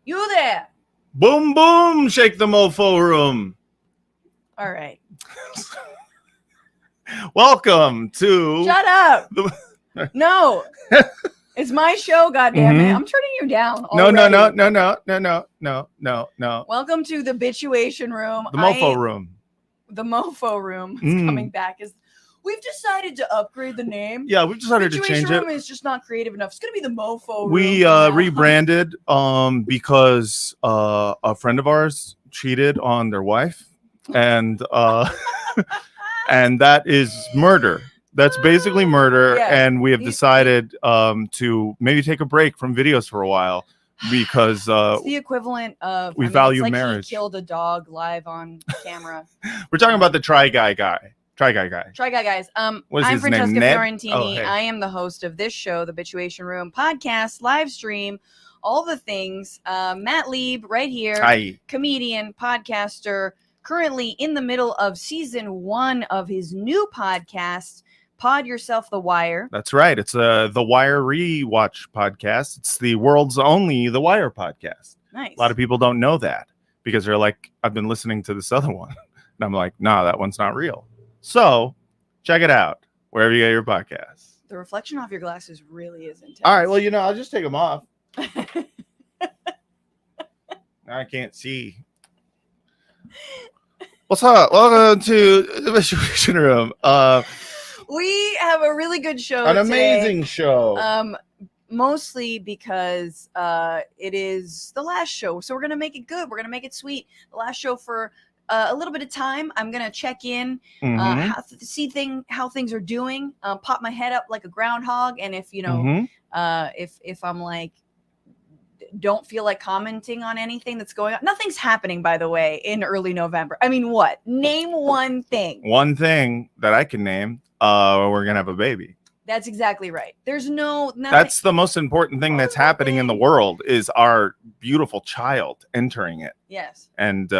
You there? Boom, boom, shake the mofo room. All right. Welcome to... Shut up. No. It's my show, goddammit. I'm turning you down already. No. Welcome to the Bitchuation room. The mofo room. The mofo room is coming back. We've decided to upgrade the name. Yeah, we've decided to change Bitchuation room it. is just not creative enough. It's going to be the mofo room. We rebranded because a friend of ours cheated on their wife, and and that is murder. That's basically murder, and we have decided to maybe take a break from videos for a while because it's the equivalent of we value it's like marriage. He killed a dog live on camera. We're talking about the Try Guy guys. I'm What is his Francesca name? Ned? Fiorentini. Oh, hey. I am the host of this show, the Bitchuation Room podcast, live stream, all the things. Matt Lieb, right here, Hi. comedian, podcaster, currently in the middle of season 1 of his new podcast, Pod Yourself The Wire. That's right. It's The Wire Rewatch podcast. It's the world's only The Wire podcast. Nice. A lot of people don't know that because they're like, I've been listening to this other one. And I'm like, nah, that one's not real. So check it out wherever you get your podcasts. The reflection off your glasses really is intense. All right. Well, I'll just take them off. I can't see. What's up? Welcome to the Bitchuation Room. We have a really good show An today. amazing show. Mostly because it is the last show, so we're gonna make it good. We're gonna make it sweet. The last show for a little bit of time. I'm gonna check in, see how things are doing. Pop my head up like a groundhog, and if if I'm like, don't feel like commenting on anything that's going on. Nothing's happening, by the way, in early November. I mean, what? Name one thing. One thing that I can name. We're gonna have a baby. That's exactly right. There's nothing. That's the most important thing that's happening in the world is our beautiful child entering it. Yes. And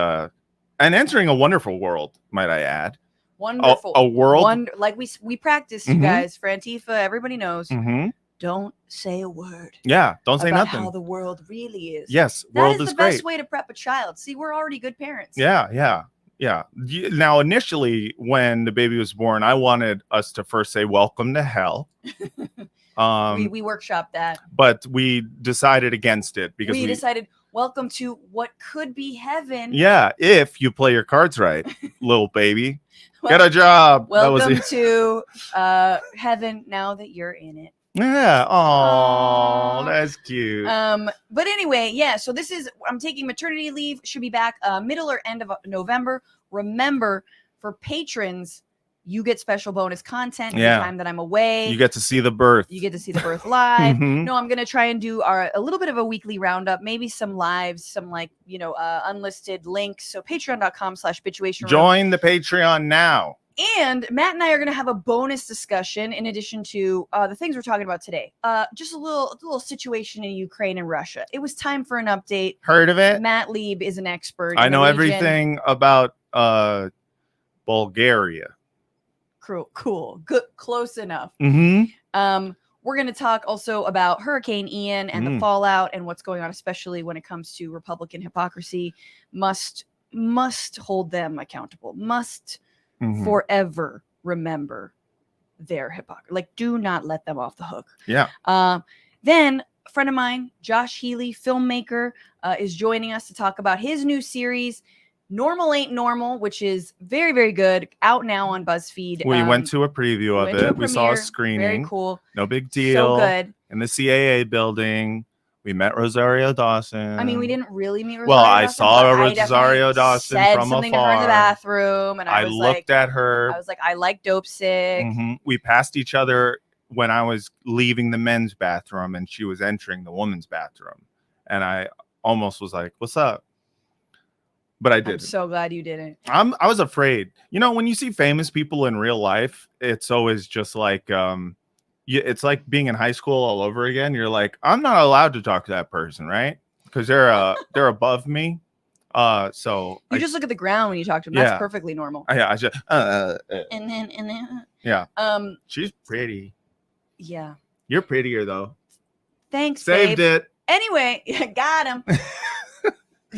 entering a wonderful world, might I add. Wonderful. A world. Like we practice, you guys, for Antifa, everybody knows. Don't say a word. Yeah, don't say about nothing. How the world really is. Yes, world is the best way to prep a child. See, we're already good parents. Yeah. Now, initially, when the baby was born, I wanted us to first say "Welcome to hell." We workshopped that, but we decided against it because we decided "Welcome to what could be heaven." Yeah, if you play your cards right, little baby, get a job. Welcome to heaven. Now that you're in it. Yeah. Oh, that's cute. But anyway, yeah. So I'm taking maternity leave. Should be back middle or end of November. Remember, for patrons, you get special bonus content the time that I'm away. You get to see the birth. You get to see the birth live. No, I'm gonna try and do a little bit of a weekly roundup, maybe some lives, some unlisted links. So patreon.com/bitchuation. Join the Patreon now. And Matt and I are going to have a bonus discussion in addition to the things we're talking about today. Just a little situation in Ukraine and Russia. It was time for an update. Heard of it? Matt Lieb is an expert. I know everything about Bulgaria. Cool. Good. Close enough. We're going to talk also about Hurricane Ian and the fallout and what's going on, especially when it comes to Republican hypocrisy. Must hold them accountable. Must forever remember their hypocrisy. Like, do not let them off the hook. Yeah. Then a friend of mine, Josh Healy, filmmaker, is joining us to talk about his new series, Normal Ain't Normal, which is very, very good. Out now on Buzzfeed. We went to a preview of it. We saw a screening. Very cool. No big deal. So good. In the CAA building. We met Rosario Dawson. I mean, we didn't really meet Rosario Dawson. I saw Rosario Dawson from something afar. to her in the bathroom, and I looked at her. I was like, I like Dope Sick. We passed each other when I was leaving the men's bathroom, and she was entering the women's bathroom, and I almost was like, "What's up?" But I didn't. I'm so glad you didn't. I was afraid. When you see famous people in real life, it's always just like it's like being in high school all over again. You're like, I'm not allowed to talk to that person, right? Because they're above me. So you just look at the ground when you talk to them. That's perfectly normal. I just and then yeah. She's pretty. Yeah. You're prettier though. Thanks. Saved babe. it. Anyway, got him.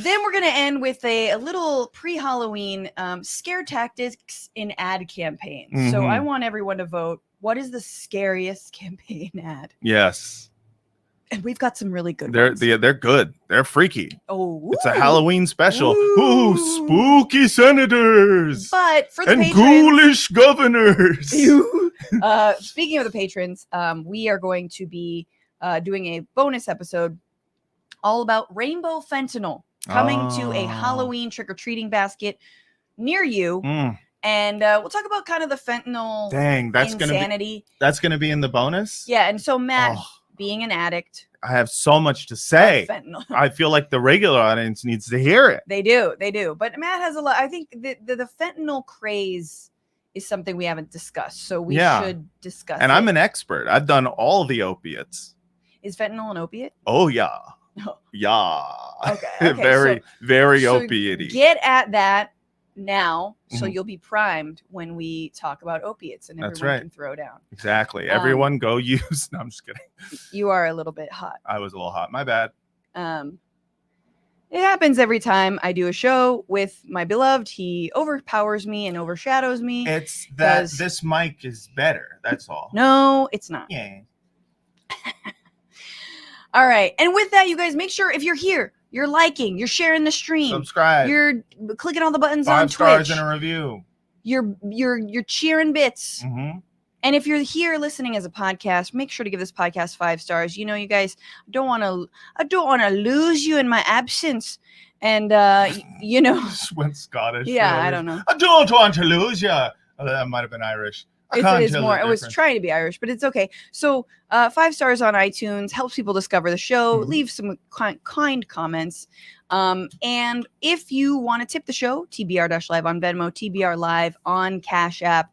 Then we're going to end with a little pre-Halloween scare tactics in ad campaigns. So I want everyone to vote. What is the scariest campaign ad? Yes. And we've got some really good ones. They're good. They're freaky. Oh, it's a Halloween special. Ooh, spooky senators. But for the and patrons, ghoulish governors. Speaking of the patrons, we are going to be doing a bonus episode all about rainbow fentanyl coming to a Halloween trick-or-treating basket near you. And we'll talk about kind of the fentanyl insanity. That's gonna be in the bonus? Yeah, and so Matt, being an addict, I have so much to say. I feel like the regular audience needs to hear it. They do. But Matt has a lot. I think the fentanyl craze is something we haven't discussed, so we should discuss and it. I'm an expert. I've done all the opiates. Is fentanyl an opiate? Oh, yeah. Yeah. Okay. very opiate-y. Get at that now, so you'll be primed when we talk about opiates, and everyone can throw down. Exactly. Everyone go use. No, I'm just kidding. You are a little bit hot. I was a little hot. My bad. It happens every time I do a show with my beloved. He overpowers me and overshadows me. It's that this mic is better. That's all. No, it's not. Yeah. All right. And with that, you guys, make sure if you're here, you're liking, you're sharing the stream, subscribe, you're clicking all the buttons 5 on Twitch, stars in a review, you're cheering bits. And if you're here listening as a podcast, make sure to give this podcast 5 stars. You know, you guys, I don't want to lose you in my absence. And you know, just went Scottish. Yeah, I don't know. I don't want to lose you. Oh, that might have been Irish. It was trying to be Irish, but it's okay. So 5 stars on iTunes helps people discover the show. Leave some kind comments. And if you want to tip the show, TBR-Live on Venmo, TBR Live on Cash App.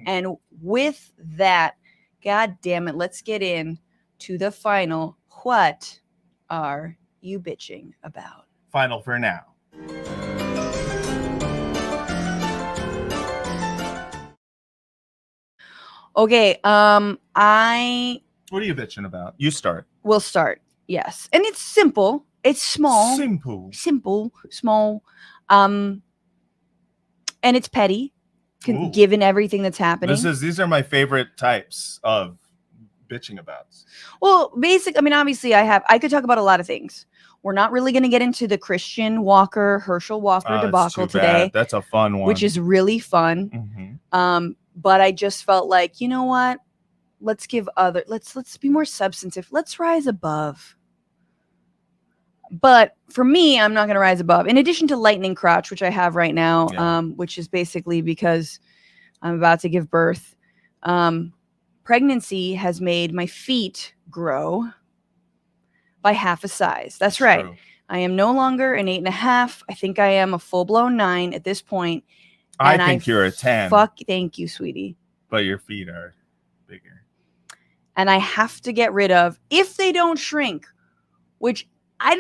And with that, God damn it, let's get in to the final. What are you bitching about? Final for now. Okay, What are you bitching about? You start. We'll start. Yes. And it's simple. It's small. Small. And it's petty, given everything that's happening. These are my favorite types of bitching about. Well, obviously I could talk about a lot of things. We're not really going to get into the Christian Walker, Herschel Walker debacle today. That's a fun one. Which is really fun. But I just felt like, you know what? Let's be more substantive. Let's rise above. But for me, I'm not going to rise above. In addition to lightning crotch, which I have right now, which is basically because I'm about to give birth. Pregnancy has made my feet grow by half a size. That's right. True. I am no longer an 8.5. I think I am a full-blown 9 at this point. I think you're a 10. Thank you, sweetie. But your feet are bigger. And I have to get rid of, if they don't shrink, which I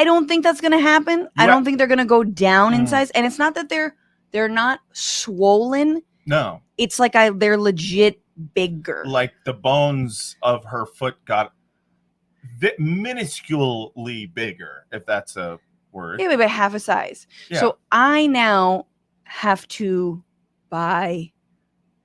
don't think that's going to happen. I don't think they're going to go down in size. And it's not that they're not swollen. No. It's like they're legit bigger. Like the bones of her foot got minusculely bigger, if that's a word. Yeah, by half a size. Yeah. So I now have to buy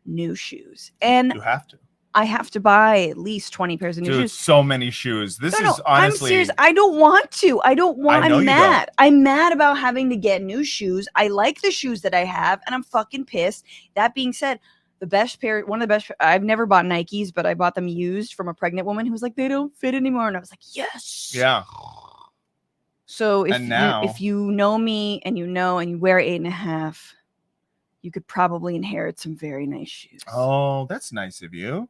new shoes. And you have to. I have to buy at least 20 pairs of new shoes. So many shoes. This is honestly. I'm serious. I don't want to. I'm mad. I'm mad about having to get new shoes. I like the shoes that I have, and I'm fucking pissed. That being said, one of the best, I've never bought Nikes, but I bought them used from a pregnant woman who was like, they don't fit anymore. And I was like, yes. Yeah. So if you know me and you wear 8.5, you could probably inherit some very nice shoes. Oh, that's nice of you.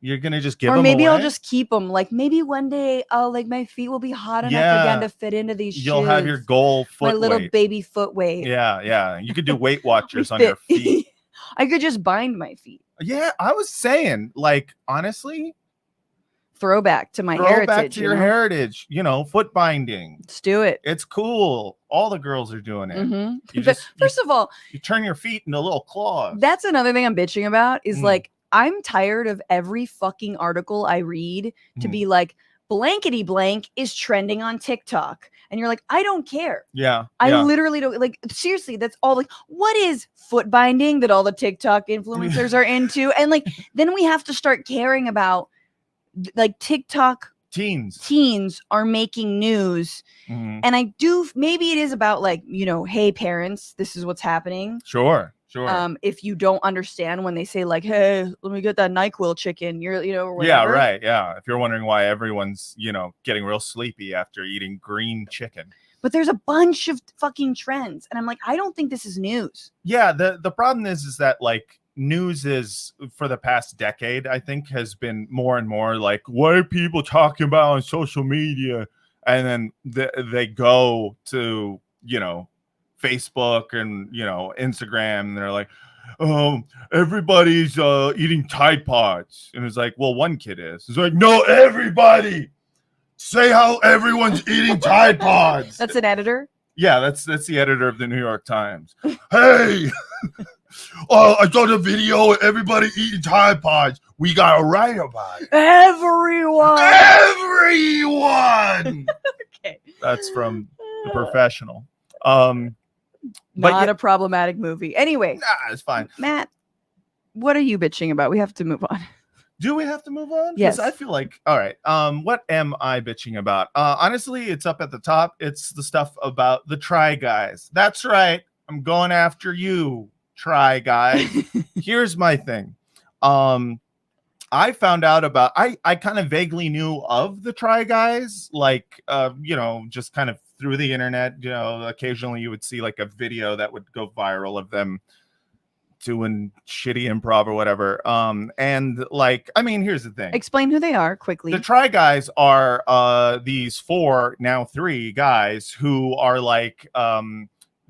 You're going to just give them away? Or maybe I'll just keep them. Like maybe one day my feet will be hot enough again to fit into these shoes. You'll have your goal foot weight. My little baby foot weight. Yeah. You could do Weight Watchers on your feet. I could just bind my feet. Yeah, I was saying, like, honestly. Throwback to my heritage. Throwback to your heritage. Foot binding. Let's do it. It's cool. All the girls are doing it. First of all, you turn your feet into little claws. That's another thing I'm bitching about is like, I'm tired of every fucking article I read to be like, blankety blank is trending on TikTok. And you're like, I don't care. Yeah. I literally don't, like, seriously, that's all. Like, what is foot binding that all the TikTok influencers are into? And like, then we have to start caring about, like, TikTok teens are making news. Mm-hmm. And I do, maybe it is about, like, you know, hey parents, this is what's happening. Sure. If you don't understand when they say, like, hey, let me get that NyQuil chicken, you're, you know, or yeah, whatever. right. Yeah. If you're wondering why everyone's, you know, getting real sleepy after eating green chicken. But there's a bunch of fucking trends. And I'm like, I don't think this is news. Yeah. The problem is that, like, news is, for the past decade, I think, has been more and more like, what are people talking about on social media? And then they go to, you know, Facebook and, you know, Instagram, and they're like, everybody's eating Tide Pods. And it's like, well, one kid is. It's like, no, everybody. Say how everyone's eating Tide Pods. That's an editor? Yeah, that's the editor of the New York Times. Hey, I saw the video of everybody eating Tide Pods. We gotta write about it. Everyone. Okay. That's from The Professional. Not a problematic movie. Anyway. Nah, it's fine. Matt, what are you bitching about? We have to move on. Do we have to move on? Yes. I feel like, all right. What am I bitching about? Honestly, it's up at the top. It's the stuff about the Try Guys. That's right. I'm going after you, Try Guys. Here's my thing. I found out about, I kind of vaguely knew of the Try Guys, like, you know, just kind of through the internet. You know, occasionally you would see like a video that would go viral of them doing shitty improv or whatever. And like, I mean, here's the thing. Explain who they are quickly. The Try Guys are these 4, now 3 guys who are like,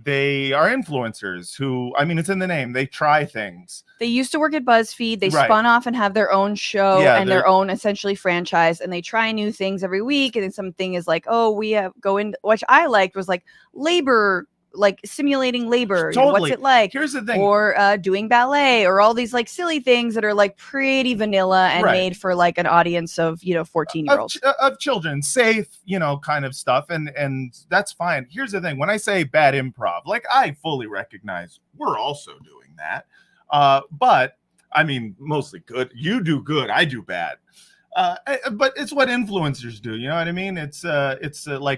they are influencers who, I mean, it's in the name. They try things. They used to work at Buzzfeed. They spun off and have their own show and their own essentially franchise. And they try new things every week. And then something is like, oh, we have go in, which I liked was like labor, like simulating labor. Totally. You know, what's it like? Here's the thing. Or doing ballet, or all these like silly things that are like pretty vanilla and made for like an audience of, you know, 14-year-olds. Of children, safe, you know, kind of stuff. And that's fine. Here's the thing. When I say bad improv, like, I fully recognize we're also doing that. But I mean, mostly good. You do good. I do bad. But it's what influencers do. You know what I mean? It's like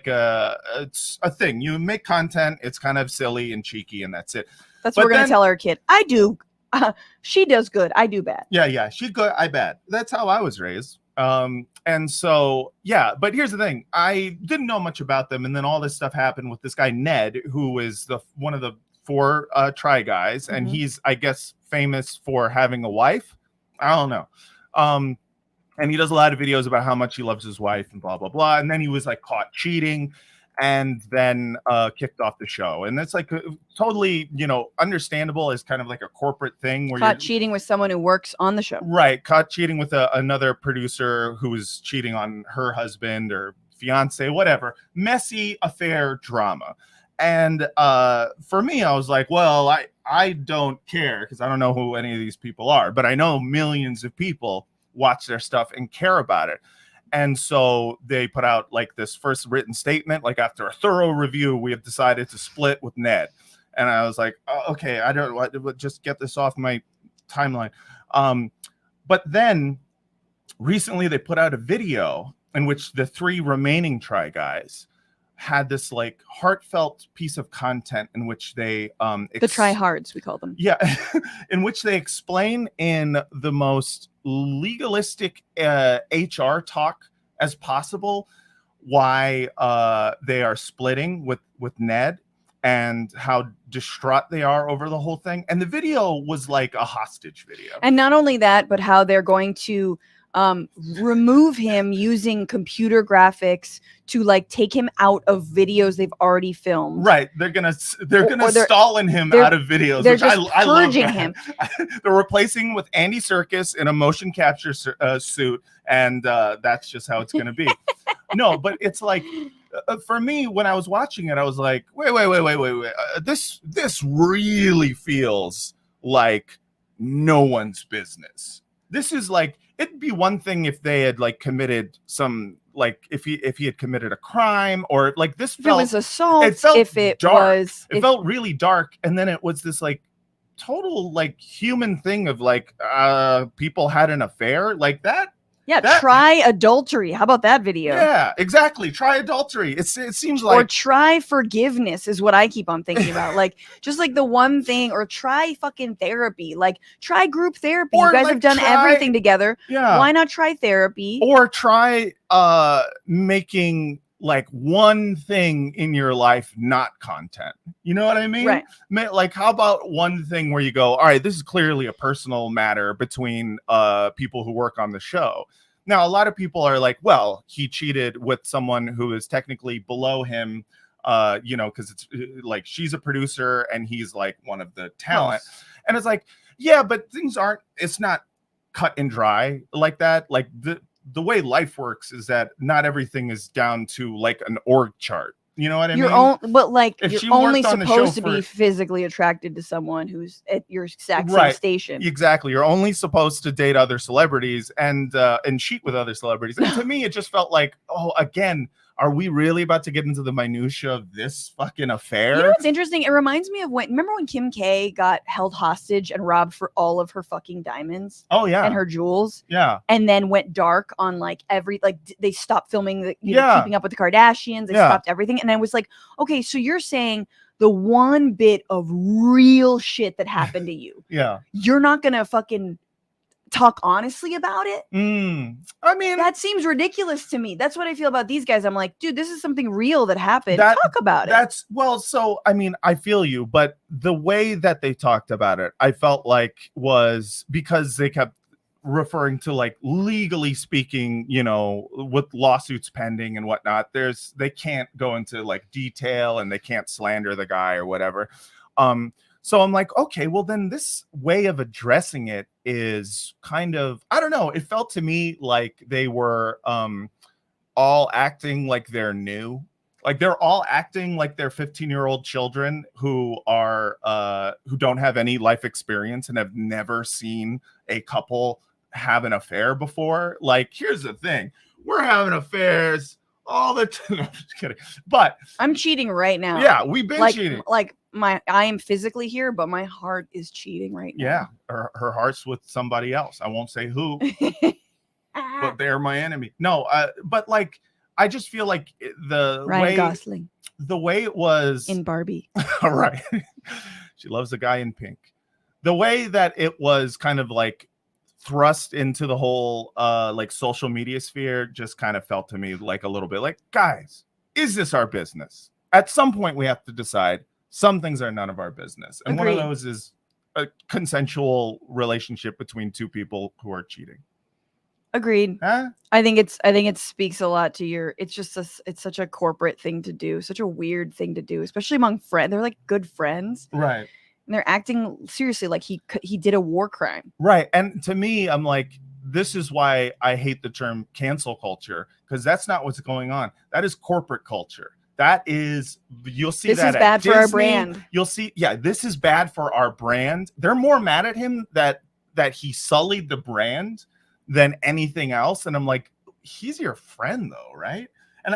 it's a thing. You make content. It's kind of silly and cheeky, and that's it. That's what we're going to tell our kid. I do. She does good. I do bad. Yeah. She good. I bad. That's how I was raised. And so, yeah, but here's the thing. I didn't know much about them. And then all this stuff happened with this guy, Ned, who is one of the 4 Try Guys. And he's, I guess, famous for having a wife. I don't know. And he does a lot of videos about how much he loves his wife and blah, blah, blah. And then he was like caught cheating and then kicked off the show. And that's like totally, you know, understandable as kind of like a corporate thing. Where caught cheating with someone who works on the show. Right. Caught cheating with another producer who was cheating on her husband or fiance, whatever. Messy affair drama. And for me, I was like, well, I don't care because I don't know who any of these people are. But I know millions of people watch their stuff and care about it. And so they put out like this first written statement, like, after a thorough review, we have decided to split with Ned. And I was like, oh, okay, I don't want, just get this off my timeline. But then recently they put out a video in which the 3 remaining Try Guys had this like heartfelt piece of content in which they the tryhards, we call them. Yeah. In which they explain in the most legalistic HR talk as possible why they are splitting with Ned and how distraught they are over the whole thing. And the video was like a hostage video. And not only that, but how they're going to remove him using computer graphics to like take him out of videos they've already filmed. Right. They're gonna Stalin him out of videos. They're just purging him. They're replacing with Andy Serkis in a motion capture suit, and that's just how it's gonna be. No, but it's like for me, when I was watching it, I was like, wait. This really feels like no one's business. This is like, it'd be one thing if they had like committed some like if he had committed a crime, or like this if it was assault, if it dark. was, it felt really dark. And then it was this like total like human thing of like people had an affair like that. Yeah, try adultery. How about that video? Yeah, exactly. Try adultery. It seems like, or try forgiveness is what I keep on thinking about. Like, just like the one thing, or try fucking therapy. Like, try group therapy. Or you guys like have done everything together. Yeah. Why not try therapy? Or try making like one thing in your life not content. You know what I mean? Right. Like, how about one thing where you go, all right, this is clearly a personal matter between people who work on the show. Now, a lot of people are like, well, he cheated with someone who is technically below him, you know, because it's like she's a producer and he's like one of the talent. And it's like, yeah, but it's not cut and dry like that. Like the way life works is that not everything is down to like an org chart. You know what I mean? But like, if you're only supposed to be physically attracted to someone who's at your exact same station. Exactly. You're only supposed to date other celebrities and cheat with other celebrities. And to me, it just felt like, oh, again, are we really about to get into the minutia of this fucking affair? You know what's interesting? It reminds me of remember when Kim K got held hostage and robbed for all of her fucking diamonds? Oh yeah. And her jewels. Yeah. And then went dark on like they stopped filming the Keeping Up with the Kardashians. They stopped everything. And I was like, okay, so you're saying the one bit of real shit that happened to you. Yeah. You're not gonna fucking talk honestly about it. I mean, that seems ridiculous to me. That's what I feel about these guys. I'm like, dude, this is something real that happened. Talk about it. So I mean, I feel you, but the way that they talked about it, I felt like was because they kept referring to like legally speaking, you know, with lawsuits pending and whatnot, they can't go into like detail and they can't slander the guy or whatever. So I'm like, okay, well then this way of addressing it is kind of, I don't know. It felt to me like they were all acting like they're new. Like they're all acting like they're 15-year-old children who don't have any life experience and have never seen a couple have an affair before. Like, here's the thing. We're having affairs all the time. I'm just kidding. But I'm cheating right now. Yeah, we've been cheating. Like I am physically here, but my heart is cheating right now. Yeah, her heart's with somebody else. I won't say who, but they're my enemy. No, but like I just feel like Ryan Gosling, the way it was in Barbie. All right, she loves a guy in pink. The way that it was kind of like thrust into the whole like social media sphere just kind of felt to me like a little bit like, guys, is this our business? At some point we have to decide some things are none of our business. And Agreed. One of those is a consensual relationship between two people who are cheating. Agreed. Huh? I think it speaks a lot to it's such a corporate thing to do, such a weird thing to do, especially among friends. They're like good friends. Right. And they're acting seriously like he did a war crime. Right. And to me, I'm like, this is why I hate the term cancel culture, because that's not what's going on. That is corporate culture. That is, you'll see this that is bad Disney, for our brand. You'll see, yeah, this is bad for our brand. They're more mad at him that he sullied the brand than anything else. And I'm like, he's your friend though, right?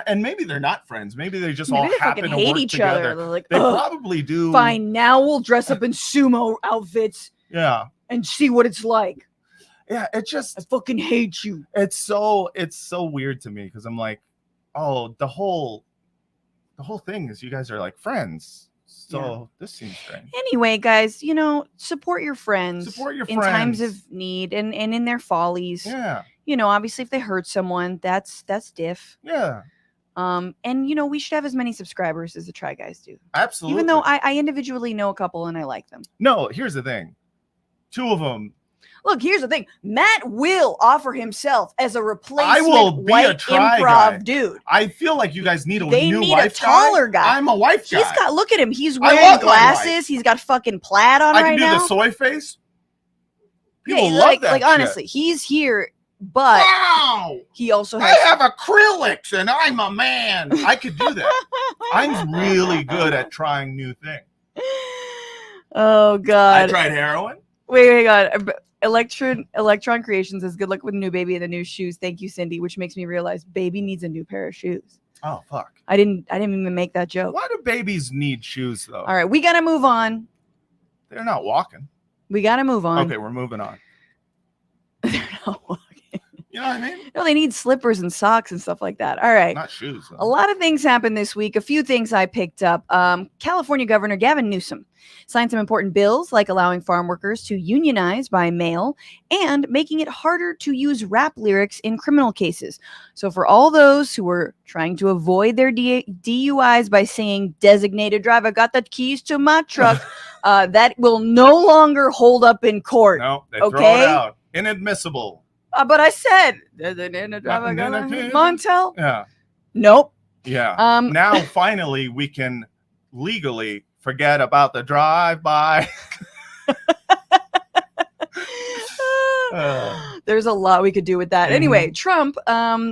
And maybe they're not friends. Maybe they just all happen to hate each other. They're like, they probably do. Fine, now we'll dress up in sumo outfits. Yeah. And see what it's like. Yeah, it just, I fucking hate you. It's so weird to me because I'm like, oh, the whole thing is you guys are like friends. So This seems strange. Anyway, guys, support your friends. Support your in friends. times of need and in their follies. Yeah. Obviously if they hurt someone, that's diff. Yeah. And we should have as many subscribers as the Try Guys do. Absolutely. Even though I individually know a couple and I like them. No, here's the thing. Two of them. Look, here's the thing. Matt will offer himself as a replacement I will be white a try improv guy. Dude. I feel like you guys need They new need wife a taller guy. I'm a wife guy. Look at him. He's wearing glasses. He's got fucking plaid on right now. I can do the soy face. People love like, that like shit. honestly, he's here, but wow, he also has. I have acrylics and I'm a man. I could do that. I'm really good at trying new things. Oh God. I tried heroin. Wait, God. Electron Creations says, good luck with the new baby and the new shoes. Thank you, Cindy, which makes me realize baby needs a new pair of shoes. Oh, fuck. I didn't even make that joke. Why do babies need shoes, though? All right, we got to move on. They're not walking. We got to move on. Okay, we're moving on. They're not walking. You know what I mean? No, they need slippers and socks and stuff like that. All right. Not shoes, though. A lot of things happened this week. A few things I picked up. California Governor Gavin Newsom signed some important bills, like allowing farm workers to unionize by mail and making it harder to use rap lyrics in criminal cases. So for all those who were trying to avoid their DUIs by singing designated driver, got the keys to my truck, that will no longer hold up in court. No, they throw it out. Inadmissible. But I said, Montel? Yeah. Nope. Yeah. Now, finally, we can legally forget about the drive-by. There's a lot we could do with that. Anyway, Trump,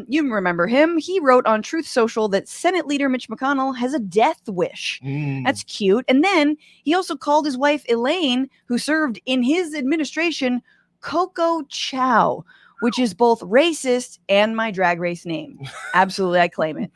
you remember him. He wrote on Truth Social that Senate Leader Mitch McConnell has a death wish. That's cute. And then he also called his wife, Elaine, who served in his administration, Coco Chow, which is both racist and my drag race name. Absolutely, I claim it.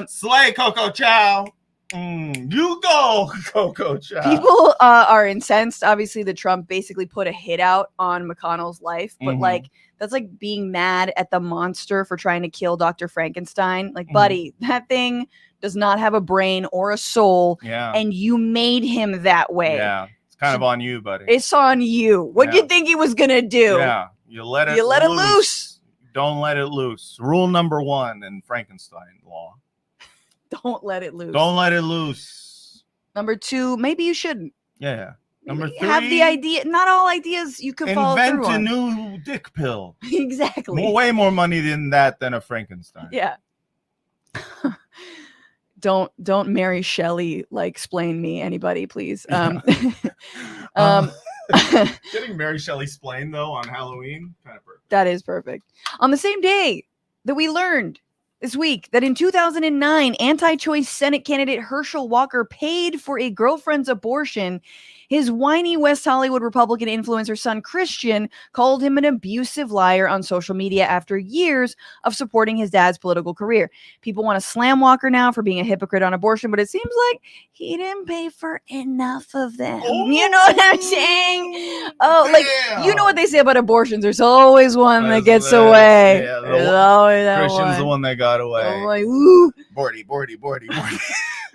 Slay, Coco Chow. You go, Coco Chow. People are incensed, obviously, that Trump basically put a hit out on McConnell's life. But, like, that's like being mad at the monster for trying to kill Dr. Frankenstein. Like, buddy, that thing does not have a brain or a soul. Yeah. And you made him that way. Yeah. It's kind of on you, buddy. It's on you. What do you think he was going to do? Yeah. You let it loose. Don't let it loose. Rule number 1 in Frankenstein law. Don't let it loose. Don't let it loose. Number 2, maybe you shouldn't. Yeah. Number 3. Have the idea. Not all ideas you can follow through on. Invent a new dick pill. Exactly. Way more money than that than a Frankenstein. Yeah. Don't Mary Shelley like explain me, anybody, please. Getting Mary Shelley splained though on Halloween, kind of perfect. That is perfect. On the same day that we learned this week that in 2009, anti-choice Senate candidate Herschel Walker paid for a girlfriend's abortion, his whiny West Hollywood Republican influencer son Christian called him an abusive liar on social media after years of supporting his dad's political career. People want to slam Walker now for being a hypocrite on abortion, but it seems like he didn't pay for enough of them. You know what I'm saying? Oh, like, you know what they say about abortions. There's always one that gets away. Yeah, There's always that Christian's one. the one that got away. I'm like, ooh. Bordy.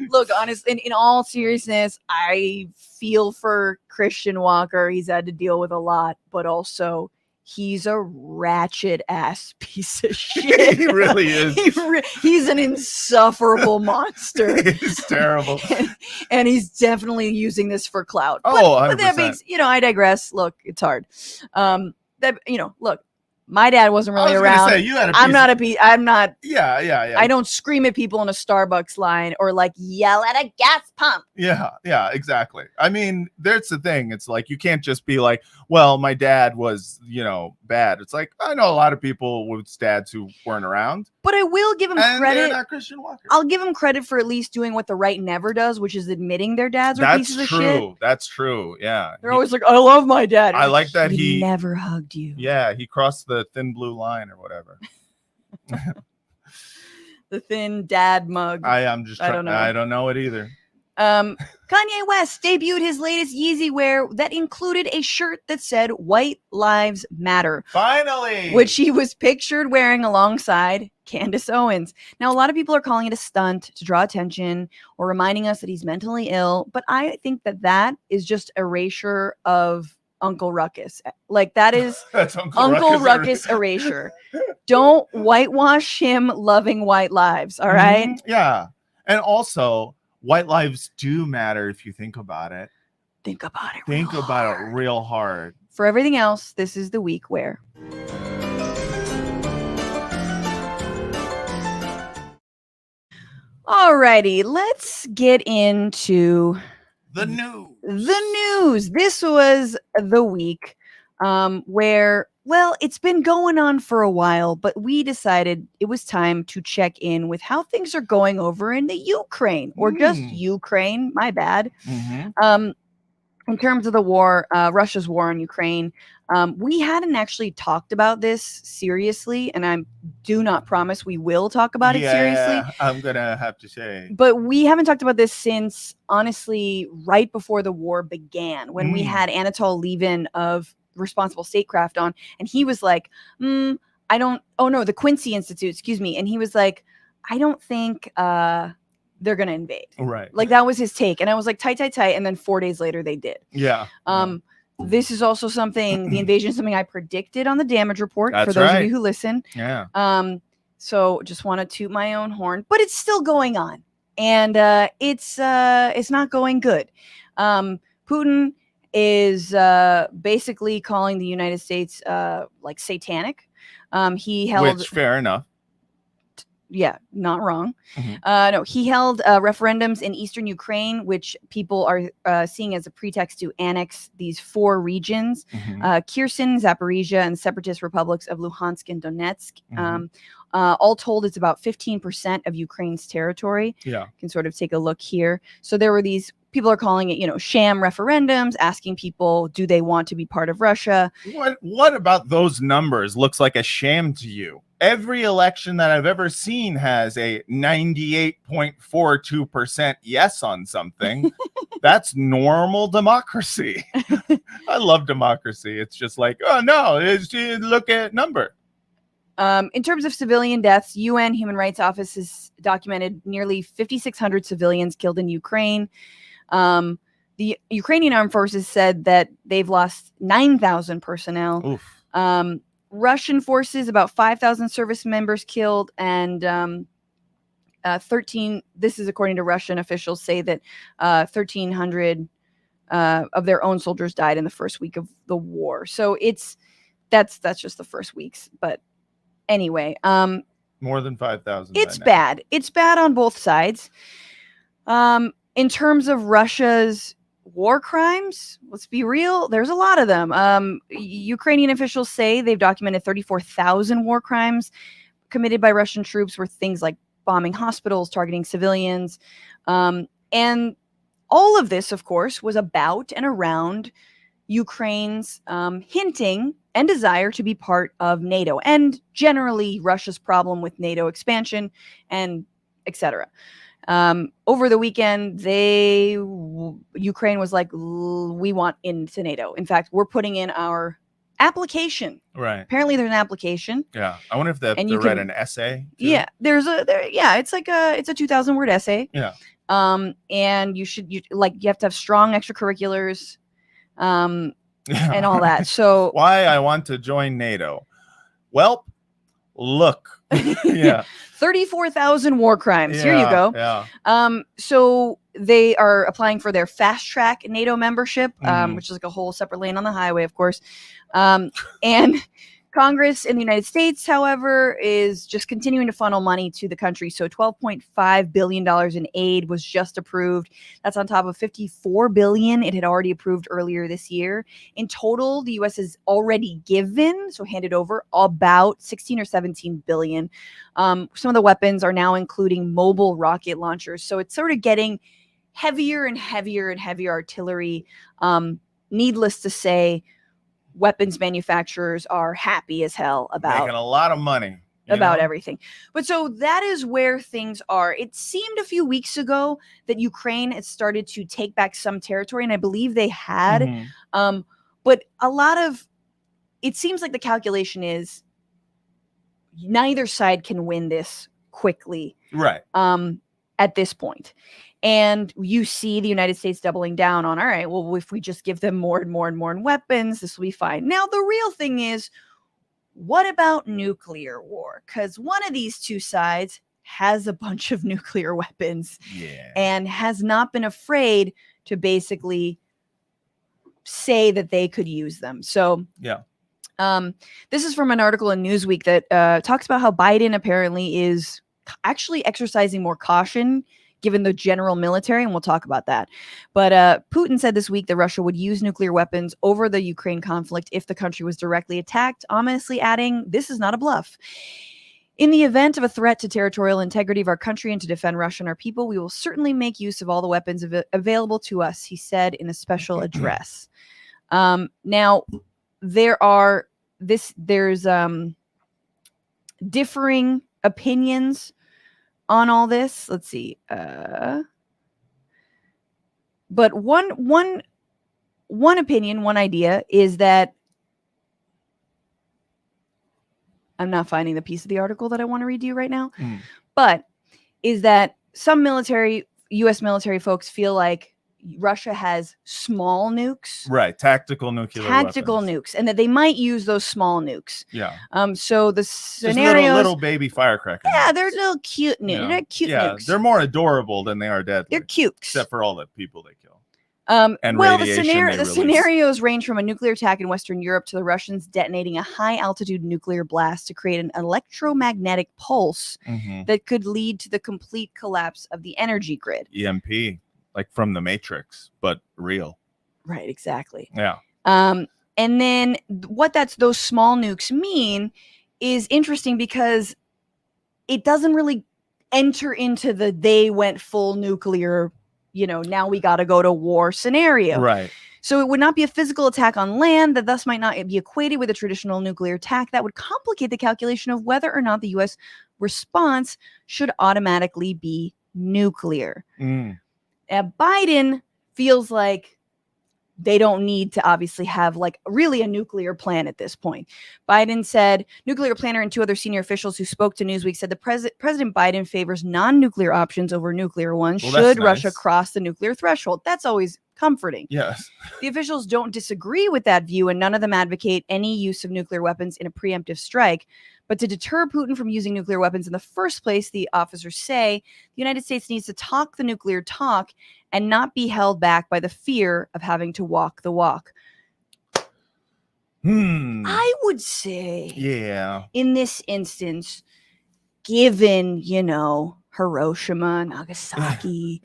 Look, honestly, in all seriousness, I feel for Christian Walker. He's had to deal with a lot, but also he's a ratchet ass piece of shit. He really is. He's an insufferable monster. He's terrible. And he's definitely using this for clout. Oh, but that means, I digress. Look, it's hard. Look, my dad wasn't really around. Say, you had I'm not. Yeah. I don't scream at people in a Starbucks line or like yell at a gas pump. Yeah, exactly. I mean, there's the thing. It's like, you can't just be like, well, my dad was, bad. It's like, I know a lot of people with dads who weren't around. But I will give him credit. They're not Christian Walker. I'll give him credit for at least doing what the right never does, which is admitting their dads are pieces of shit. That's true. Yeah. They're always like, I love my dad. I like that he never hugged you. Yeah, he crossed the thin blue line or whatever. The thin dad mug. I don't know. I don't know it either. Kanye West debuted his latest Yeezy wear that included a shirt that said White Lives Matter. Finally! Which he was pictured wearing alongside Candace Owens. Now, a lot of people are calling it a stunt to draw attention or reminding us that he's mentally ill, but I think that is just erasure of Uncle Ruckus. Like, that is That's Uncle Ruckus erasure. Don't whitewash him loving white lives, all right? Yeah. And also, white lives do matter if you think about it. Think about it real hard. For everything else, this is the week where. Alrighty, let's get into the news. This was the week where, well, it's been going on for a while, but we decided it was time to check in with how things are going over in the Ukraine, or just Ukraine. My bad. in terms of the war, Russia's war on Ukraine, we hadn't actually talked about this seriously, and I do not promise we will talk about it seriously. I'm gonna have to say, but we haven't talked about this since, honestly, right before the war began, when we had Anatol Levin of Responsible Statecraft on, and he was like, the Quincy Institute, excuse me, and he was like, I don't think they're gonna invade. Right. Like, that was his take. And I was like, tight. And then 4 days later they did. Yeah. This is also something, the invasion is something I predicted on the damage report. That's for those right. of you who listen. Yeah. So just want to toot my own horn, but it's still going on. And it's not going good. Putin is basically calling the United States like satanic. Which, fair enough. Yeah, not wrong. No, he held referendums in eastern Ukraine, which people are seeing as a pretext to annex these 4 regions: Kherson, Zaporizhia, and separatist republics of Luhansk and Donetsk. All told, it's about 15% of Ukraine's territory. Yeah, you can sort of take a look here. So there were these, people are calling it, sham referendums, asking people, do they want to be part of Russia? What about those numbers looks like a sham to you? Every election that I've ever seen has a 98.42% yes on something. That's normal democracy. I love democracy. It's just like, oh no, look at number. In terms of civilian deaths, UN Human Rights Office has documented nearly 5,600 civilians killed in Ukraine. The Ukrainian Armed Forces said that they've lost 9,000 personnel. Oof. Russian forces, about 5,000 service members killed, and 13, this is according to Russian officials, say that 1,300 of their own soldiers died in the first week of the war. So that's just the first weeks. But anyway, more than 5,000. It's bad. It's bad on both sides. In terms of Russia's war crimes, let's be real, there's a lot of them. Ukrainian officials say they've documented 34,000 war crimes committed by Russian troops, were things like bombing hospitals, targeting civilians. And all of this, of course, was about and around Ukraine's hinting and desire to be part of NATO, and generally Russia's problem with NATO expansion, and etc. Over the weekend, Ukraine was like, we want into NATO. In fact, we're putting in our application. Right. Apparently there's an application. Yeah. I wonder if they have to write an essay. Too. Yeah. It's like it's a 2,000 word essay. Yeah. And you have to have strong extracurriculars, and all that. So why I want to join NATO? Well, look. Yeah. 34,000 war crimes. Here you go. Yeah. So they are applying for their fast track NATO membership, which is like a whole separate lane on the highway, of course. And Congress in the United States, however, is just continuing to funnel money to the country. So $12.5 billion in aid was just approved. That's on top of $54 billion it had already approved earlier this year. In total, the U.S. has already given, so handed over, about 16 or 17 billion. Some of the weapons are now including mobile rocket launchers. So it's sort of getting heavier and heavier and heavier artillery. Needless to say, weapons manufacturers are happy as hell about making a lot of money about everything. But so that is where things are. It seemed a few weeks ago that Ukraine had started to take back some territory, and I believe they had. But it seems like the calculation is neither side can win this quickly. Right. At this point. And you see the United States doubling down on, all right, well, if we just give them more and more and more weapons, this will be fine. Now, the real thing is, what about nuclear war? Because one of these two sides has a bunch of nuclear weapons and has not been afraid to basically say that they could use them. So, this is from an article in Newsweek that talks about how Biden apparently is actually exercising more caution given the general military, and we'll talk about that. But Putin said this week that Russia would use nuclear weapons over the Ukraine conflict if the country was directly attacked, ominously adding, this is not a bluff. In the event of a threat to territorial integrity of our country and to defend Russia and our people, we will certainly make use of all the weapons available to us, he said in a special address. Now, there's differing opinions on all this. Let's see. But one opinion, one idea is that I'm not finding the piece of the article that I want to read to you right now, but is that some U.S. military folks feel like Russia has small nukes. Right. Tactical nuclear weapons. Nukes. And that they might use those small nukes. Yeah. So the scenario. Just little baby firecrackers. Yeah, they're little cute nukes. They're cute nukes. They're more adorable than they are deadly. They're cute. Except for all the people they kill. And the scenarios range from a nuclear attack in Western Europe to the Russians detonating a high-altitude nuclear blast to create an electromagnetic pulse that could lead to the complete collapse of the energy grid. EMP, like from the Matrix, but real. Right, exactly. Yeah. And then what those small nukes mean is interesting because it doesn't really enter into they went full nuclear, now we got to go to war scenario. Right. So it would not be a physical attack on land that thus might not be equated with a traditional nuclear attack. That would complicate the calculation of whether or not the U.S. response should automatically be nuclear. Biden feels like they don't need to obviously have really a nuclear plan at this point. Biden said, nuclear planner and two other senior officials who spoke to Newsweek said the President Biden favors non-nuclear options over nuclear ones should Russia cross the nuclear threshold. That's always comforting. Yes. The officials don't disagree with that view, and none of them advocate any use of nuclear weapons in a preemptive strike. But to deter Putin from using nuclear weapons in the first place, the officers say the United States needs to talk the nuclear talk and not be held back by the fear of having to walk the walk. I would say, in this instance, given, Hiroshima, Nagasaki,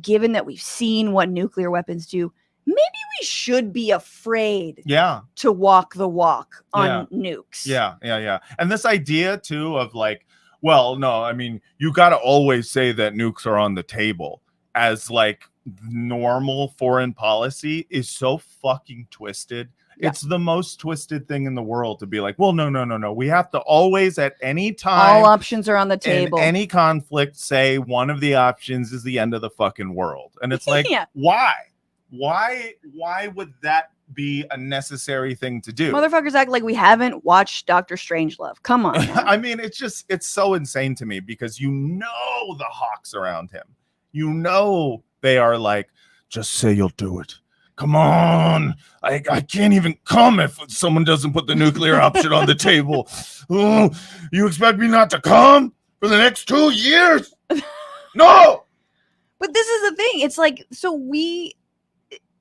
given that we've seen what nuclear weapons do, maybe we should be afraid to walk the walk on nukes. Yeah. And this idea, too, of you got to always say that nukes are on the table as normal foreign policy is so fucking twisted. Yeah. It's the most twisted thing in the world to be like, well, no. We have to always at any time. All options are on the table. In any conflict, say one of the options is the end of the fucking world. And it's like, why? Why would that be a necessary thing to do? Motherfuckers act like we haven't watched Dr. Strangelove. Come on. I mean, it's so insane to me because the hawks around him. They are like, just say you'll do it. Come on. I can't even come if someone doesn't put the nuclear option on the table. Oh, you expect me not to come for the next 2 years? No. But this is the thing. It's like,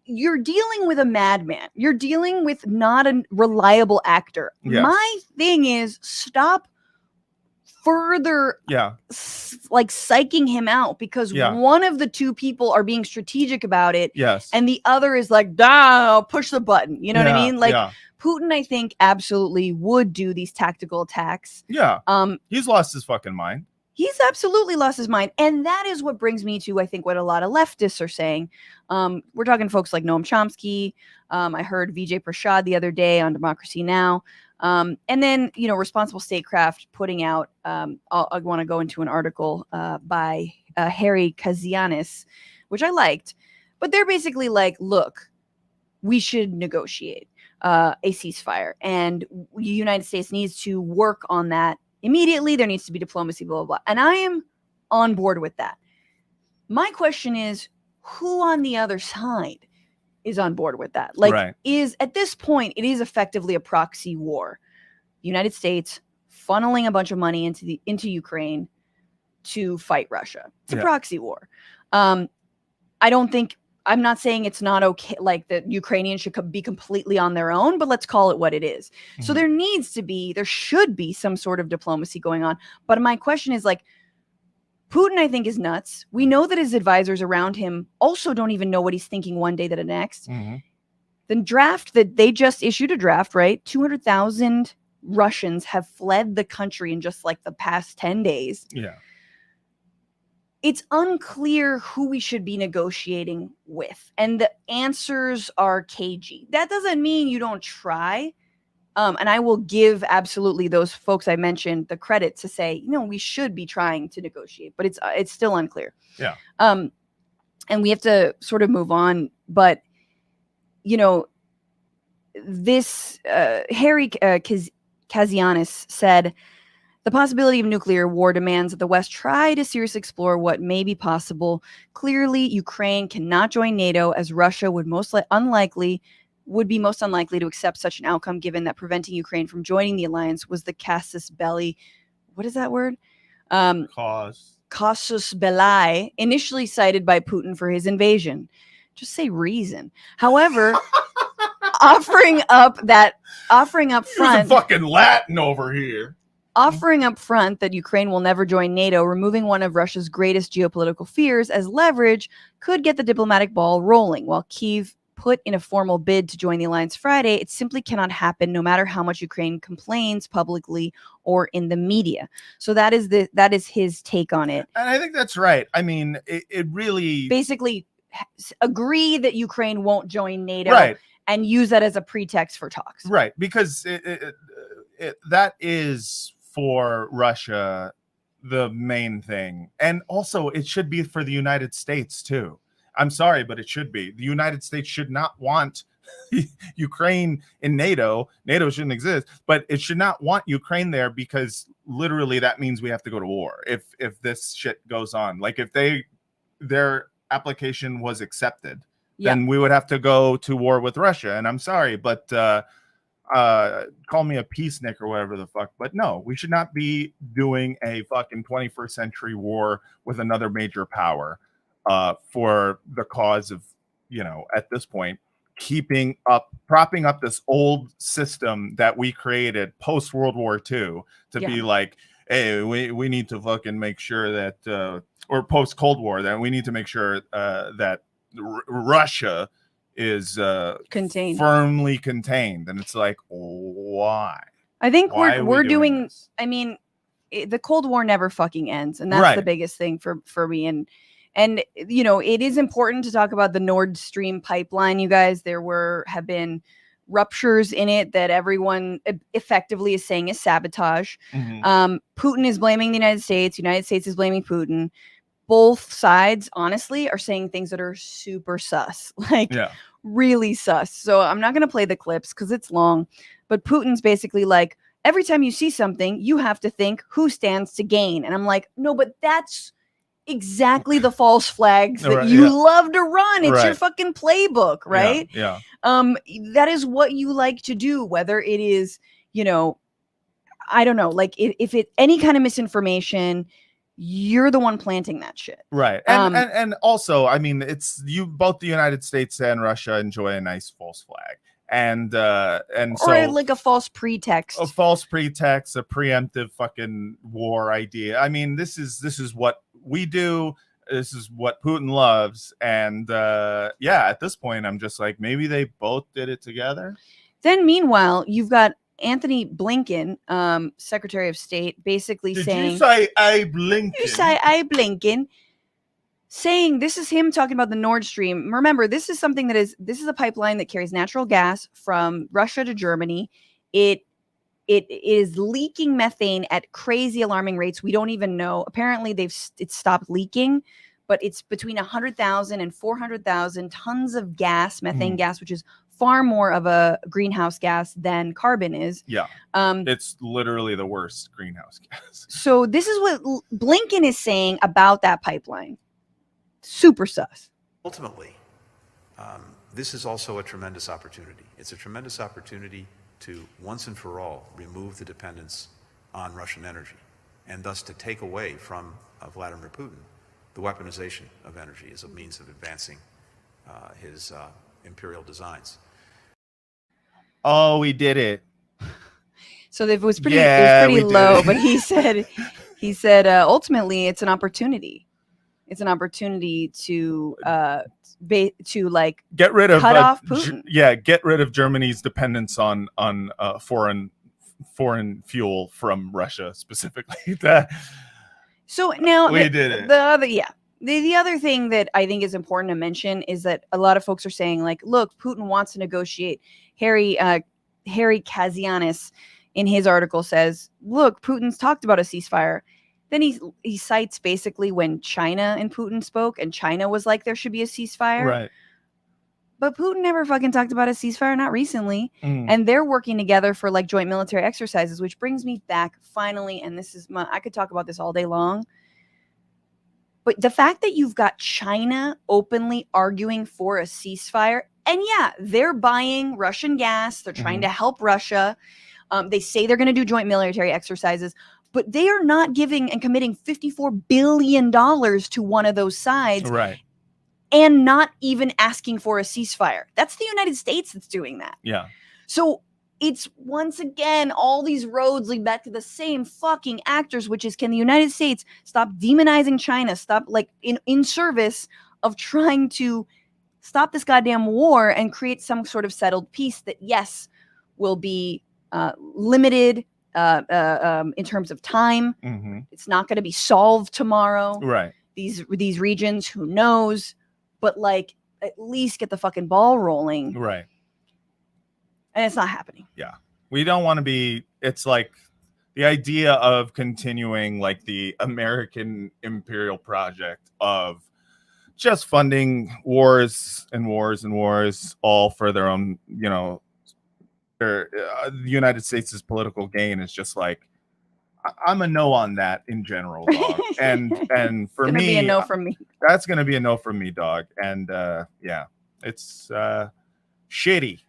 you're dealing with a madman. You're dealing with not a reliable actor. Yes. My thing is stop further psyching him out because one of the two people are being strategic about it. Yes. And the other is like, I'll push the button. You know what I mean? Putin, I think, absolutely would do these tactical attacks. Yeah. He's lost his fucking mind. He's absolutely lost his mind. And that is what brings me to, I think, what a lot of leftists are saying. We're talking folks like Noam Chomsky. I heard Vijay Prashad the other day on Democracy Now! And then, Responsible Statecraft putting out, I want to go into an article by Harry Kazianis, which I liked. But they're basically like, look, we should negotiate a ceasefire. And the United States needs to work on that immediately. There needs to be diplomacy, blah, blah, blah. And I am on board with that. My question is, who on the other side is on board with that? Is at this point, it is effectively a proxy war. The United States funneling a bunch of money into Ukraine to fight Russia. It's a proxy war. I'm not saying it's not okay, like the Ukrainians should be completely on their own, but let's call it what it is. Mm-hmm. So there should be some sort of diplomacy going on. But my question is Putin, I think, is nuts. We know that his advisors around him also don't even know what he's thinking one day to the next. Mm-hmm. The draft that they just issued a draft, right? 200,000 Russians have fled the country in just like the past 10 days. Yeah. It's unclear who we should be negotiating with. And the answers are cagey. That doesn't mean you don't try. And I will give absolutely those folks I mentioned the credit to say, we should be trying to negotiate, but it's still unclear. Yeah. And we have to sort of move on. But, this Harry Kazianis said, the possibility of nuclear war demands that the West try to seriously explore what may be possible. Clearly, Ukraine cannot join NATO, as Russia would be most unlikely to accept such an outcome, given that preventing Ukraine from joining the alliance was the casus belli. What is that word? Casus belli, initially cited by Putin for his invasion. Just say reason. However, offering up front, fucking Latin over here. Offering up front that Ukraine will never join NATO, removing one of Russia's greatest geopolitical fears as leverage, could get the diplomatic ball rolling. While Kyiv put in a formal bid to join the alliance Friday, it simply cannot happen no matter how much Ukraine complains publicly or in the media. So that is his take on it. And I think that's right. I mean, it really... Basically agree that Ukraine won't join NATO, right, and use that as a pretext for talks. Right, because that is, for Russia, the main thing. And also, it should be for the United States, too. I'm sorry, but it should be. The United States should not want Ukraine in NATO. NATO shouldn't exist, but it should not want Ukraine there, because literally that means we have to go to war if this shit goes on. Like, if their application was accepted, then we would have to go to war with Russia. And I'm sorry, but call me a peacenik or whatever the fuck, but no, we should not be doing a fucking 21st century war with another major power for the cause of, at this point, propping up this old system that we created post World War II to be like, hey, we need to fucking make sure that or post Cold War, that we need to make sure that Russia is firmly contained. And it's like, why? I think we're doing this? I mean, the Cold War never fucking ends, and that's the biggest thing for me. And it is important to talk about the Nord Stream pipeline, you guys. There have been ruptures in it that everyone effectively is saying is sabotage. Mm-hmm. Putin is blaming the United States. United States is blaming Putin. Both sides, honestly, are saying things that are super sus, really sus. So I'm not going to play the clips because it's long, but Putin's basically like, every time you see something, you have to think who stands to gain. And I'm like, no, but that's exactly the false flags that you love to run. It's your fucking playbook, right? Yeah. That is what you like to do, whether it is, I don't know, like if it any kind of misinformation, you're the one planting that shit. Right. And also, I mean, it's both the United States and Russia enjoy a nice false flag. And so like a false pretext. A preemptive fucking war idea. I mean, this is what we do. This is what Putin loves. And at this point, I'm just like, maybe they both did it together. Then meanwhile, you've got Anthony Blinken, Secretary of State, basically saying... You say a Blinken? You say a Blinken. Saying, this is him talking about the Nord Stream. Remember, this is a pipeline that carries natural gas from Russia to Germany. It is leaking methane at crazy alarming rates. We don't even know. Apparently, it's stopped leaking, but it's between 100,000 and 400,000 tons of gas, methane gas, which is far more of a greenhouse gas than carbon is. Yeah. It's literally the worst greenhouse gas. So this is what Blinken is saying about that pipeline. Super sus. Ultimately, this is also a tremendous opportunity. It's a tremendous opportunity to once and for all remove the dependence on Russian energy, and thus to take away from Vladimir Putin the weaponization of energy as a means of advancing his imperial designs. Oh, we did it. So it was pretty low, but he said ultimately it's an opportunity. It's an opportunity to get rid of cut off Putin. Get rid of Germany's dependence on foreign foreign fuel from Russia specifically. So now we did it. The other thing that I think is important to mention is that a lot of folks are saying, like, look, Putin wants to negotiate. Harry Kazianis in his article says, look, Putin's talked about a ceasefire. Then he cites basically when China and Putin spoke, and China was like, there should be a ceasefire. Right. But Putin never fucking talked about a ceasefire, not recently. And they're working together for like joint military exercises, which brings me back finally. And this is I could talk about this all day long. But the fact that you've got China openly arguing for a ceasefire, and yeah, they're buying Russian gas. They're trying to help Russia. They say they're going to do joint military exercises, but they are not giving and committing $54 billion to one of those sides. Right. And not even asking for a ceasefire. That's the United States that's doing that. Yeah. So it's once again, all these roads lead back to the same fucking actors, which is, can the United States stop demonizing China? Stop like in service of trying to stop this goddamn war and create some sort of settled peace that, yes, will be limited in terms of time. It's not going to be solved tomorrow. Right. These regions, who knows? But like, at least get the fucking ball rolling. Right. And it's not happening. Yeah. We don't want to be, it's like the idea of continuing like the American imperial project of just funding wars and wars and wars, all for their own, you know, the United States' political gain is just like, I'm a no on that in general, dog. and for me, be a no from me. That's gonna be a no from me, dog. And yeah, it's shitty.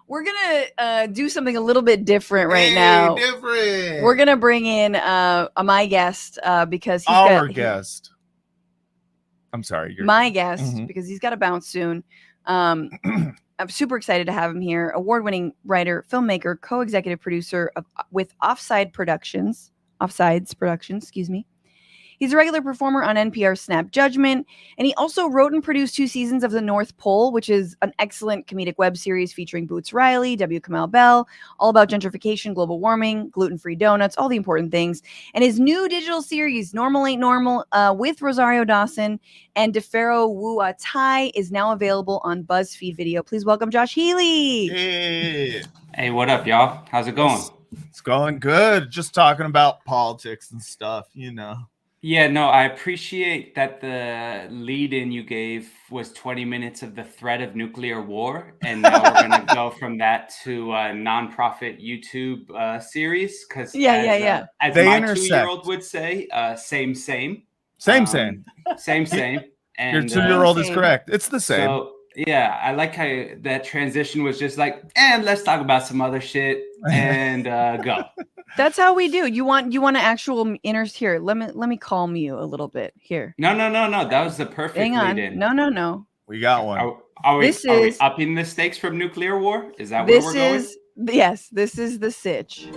We're gonna do something a little bit different right now. Different. We're gonna bring in my guest because he's our guest. I'm sorry, my guest because he's got to bounce soon. I'm super excited to have him here. Award-winning writer, filmmaker, co-executive producer with Offsides Productions, excuse me. He's a regular performer on NPR's Snap Judgment, and he also wrote and produced 2 seasons of The North Pole, which is an excellent comedic web series featuring Boots Riley, W. Kamau Bell, all about gentrification, global warming, gluten-free donuts, all the important things. And his new digital series, Normal Ain't Normal, with Rosario Dawson and DeFaro Wu-Tai, is now available on Buzzfeed Video. Please welcome Josh Healy. Hey, what up, y'all? How's it going? It's going good. Just talking about politics and stuff, you know. Yeah, no, I appreciate that the lead-in you gave was 20 minutes of the threat of nuclear war, and now we're going to go from that to a nonprofit YouTube series, because as they my intersect. 2-year-old would say, same. Same. And, your 2-year-old is correct. It's the same. So, yeah, I like how that transition was just like, and let's talk about some other shit and go. That's how we do. You want an actual inners here. Let me calm you a little bit here. No. That was the perfect Hang on. lead-in. No. We got one. Are we upping the stakes from nuclear war? Is that where we're going? Yes, this is the sitch.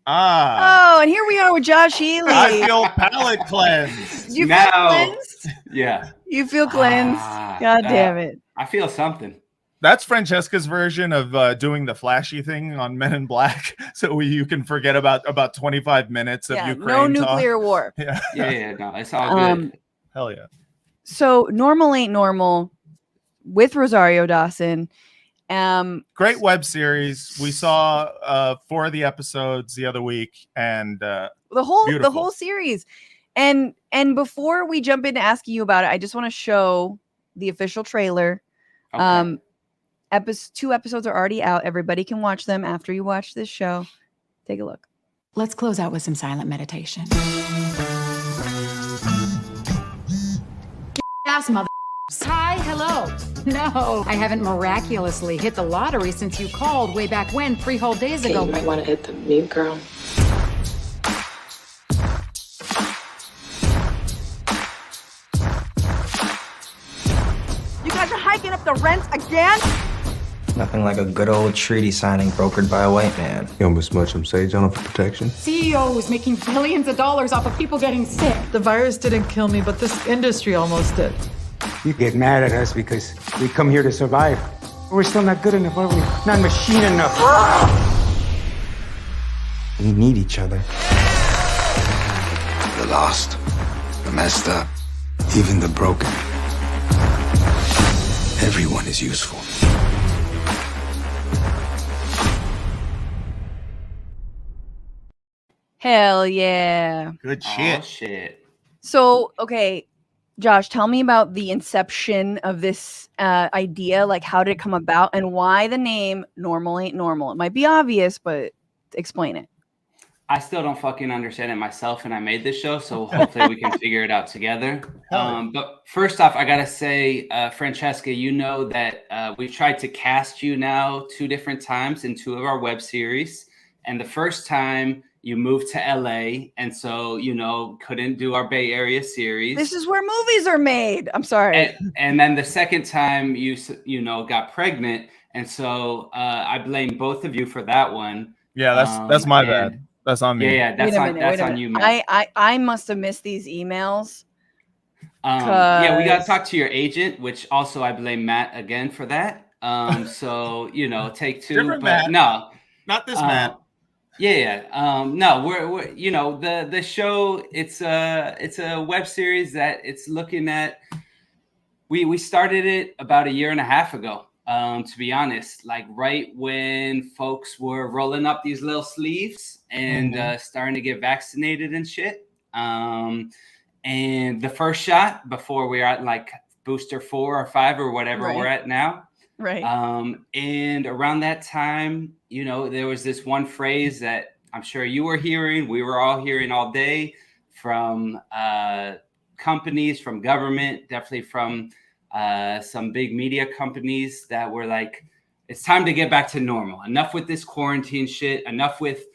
Oh, and here we are with Josh Healy. I feel palate cleansed. You feel cleansed? Yeah. You feel cleansed? God damn it. I feel something. That's Francesca's version of doing the flashy thing on Men in Black, so you can forget about 25 minutes of Ukraine. No nuclear war. Yeah. No, it's all good. Hell yeah. So, Normal Ain't Normal with Rosario Dawson. Great web series. We saw 4 of the episodes the other week, and the whole series. And before we jump into asking you about it, I just want to show the official trailer. Okay. 2 episodes are already out. Everybody can watch them after you watch this show. Take a look. Let's close out with some silent meditation. Ass mother. Hi, hello. No, I haven't miraculously hit the lottery since you called way back when, 3 whole days ago. You might want to hit the mute, girl. You guys are hiking up the rent again? Nothing like a good old treaty signing brokered by a white man. You almost smudged some sage on him for protection. CEO is making billions of dollars off of people getting sick. The virus didn't kill me, but this industry almost did. You get mad at us because we come here to survive. We're still not good enough, are we? Not machine enough. We need each other. The lost, the messed up, even the broken. Everyone is useful. Hell yeah. Good Oh, shit. shit. So, okay, Josh, tell me about the inception of this idea. Like, how did it come about and why the name Normal Ain't Normal? It might be obvious, but explain it. I still don't fucking understand it myself, and I made this show, so hopefully we can figure it out together. But first off, I gotta say, Francesca, you know that we've tried to cast you now 2 different times in 2 of our web series, and the first time you moved to LA, and so couldn't do our Bay Area series. This is where movies are made. I'm sorry. And then the second time you got pregnant, and so I blame both of you for that one. Yeah, that's my bad. That's on me. Yeah, that's on you, man. I must have missed these emails. Yeah, we got to talk to your agent, which also I blame Matt again for that. So take 2. Different but Matt. No, Not this Matt. Yeah. No, we're the show. It's a web series that it's looking at. We started it about 1.5 years ago. To be honest, like right when folks were rolling up these little sleeves and starting to get vaccinated and shit. And the first shot before we're at like booster 4 or 5 or whatever we're at now. Right. And around that time, there was this one phrase that I'm sure you were hearing, we were all hearing all day from companies, from government, definitely from some big media companies that were like, it's time to get back to normal. Enough with this quarantine shit. Enough with,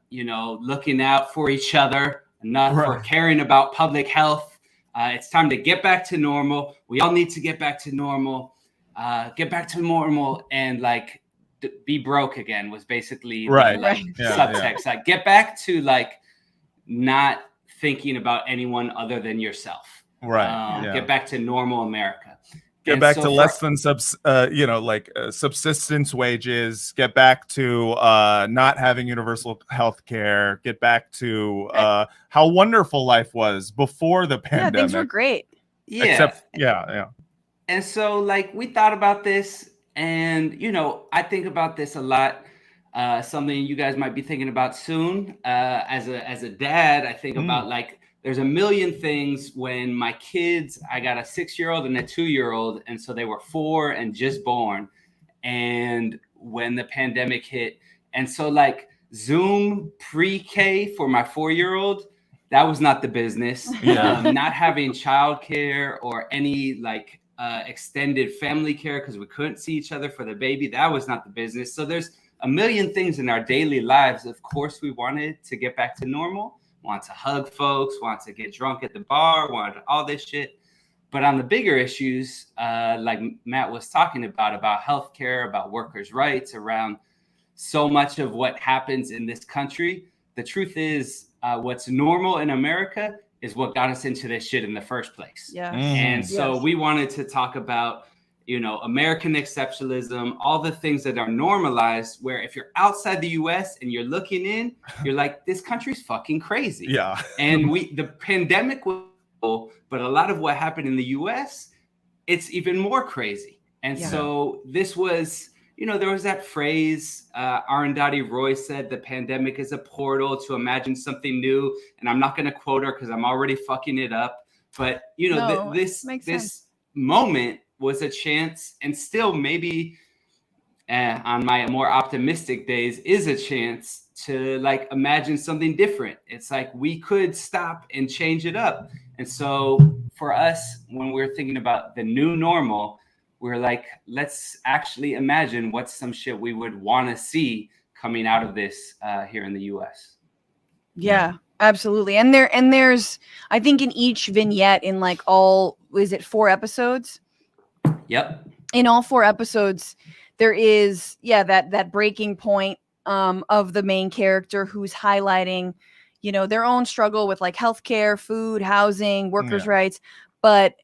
looking out for each other. Enough for caring about public health. It's time to get back to normal. We all need to get back to normal. And like be broke again was basically the subtext. Like get back to like not thinking about anyone other than yourself. Get back to normal America. Get back to less than subsistence wages. Get back to not having universal health care. Get back to how wonderful life was before the pandemic. Yeah, things were great. Yeah. And so, like, we thought about this, and I think about this a lot. Something you guys might be thinking about soon. As a dad, I think about like. There's a million things when my kids, I got a 6-year-old and a 2-year-old. And so they were 4 and just born. And when the pandemic hit. And so like Zoom pre-K for my 4-year-old, that was not the business. Not having childcare or any like extended family care because we couldn't see each other for the baby. That was not the business. So there's a million things in our daily lives. Of course, we wanted to get back to normal. Want to hug folks, want to get drunk at the bar, wanted all this shit. But on the bigger issues, like Matt was talking about healthcare, about workers' rights, around so much of what happens in this country, the truth is what's normal in America is what got us into this shit in the first place. Yeah. And so we wanted to talk about American exceptionalism, all the things that are normalized, where if you're outside the US and you're looking in, you're like, this country's fucking crazy. Yeah. And the pandemic was cool, but a lot of what happened in the US, it's even more crazy. And so this was, there was that phrase, Arundhati Roy said, the pandemic is a portal to imagine something new. And I'm not going to quote her because I'm already fucking it up. But, this moment was a chance, and still maybe on my more optimistic days is a chance to like imagine something different. It's like we could stop and change it up. And so for us, when we're thinking about the new normal, we're like, let's actually imagine what's some shit we would want to see coming out of this here in the US. Yeah, absolutely. And there's, I think in each vignette in like all, is it 4 episodes? Yep. In all 4 episodes, there is, that breaking point of the main character who's highlighting, their own struggle with like healthcare, food, housing, workers' rights. But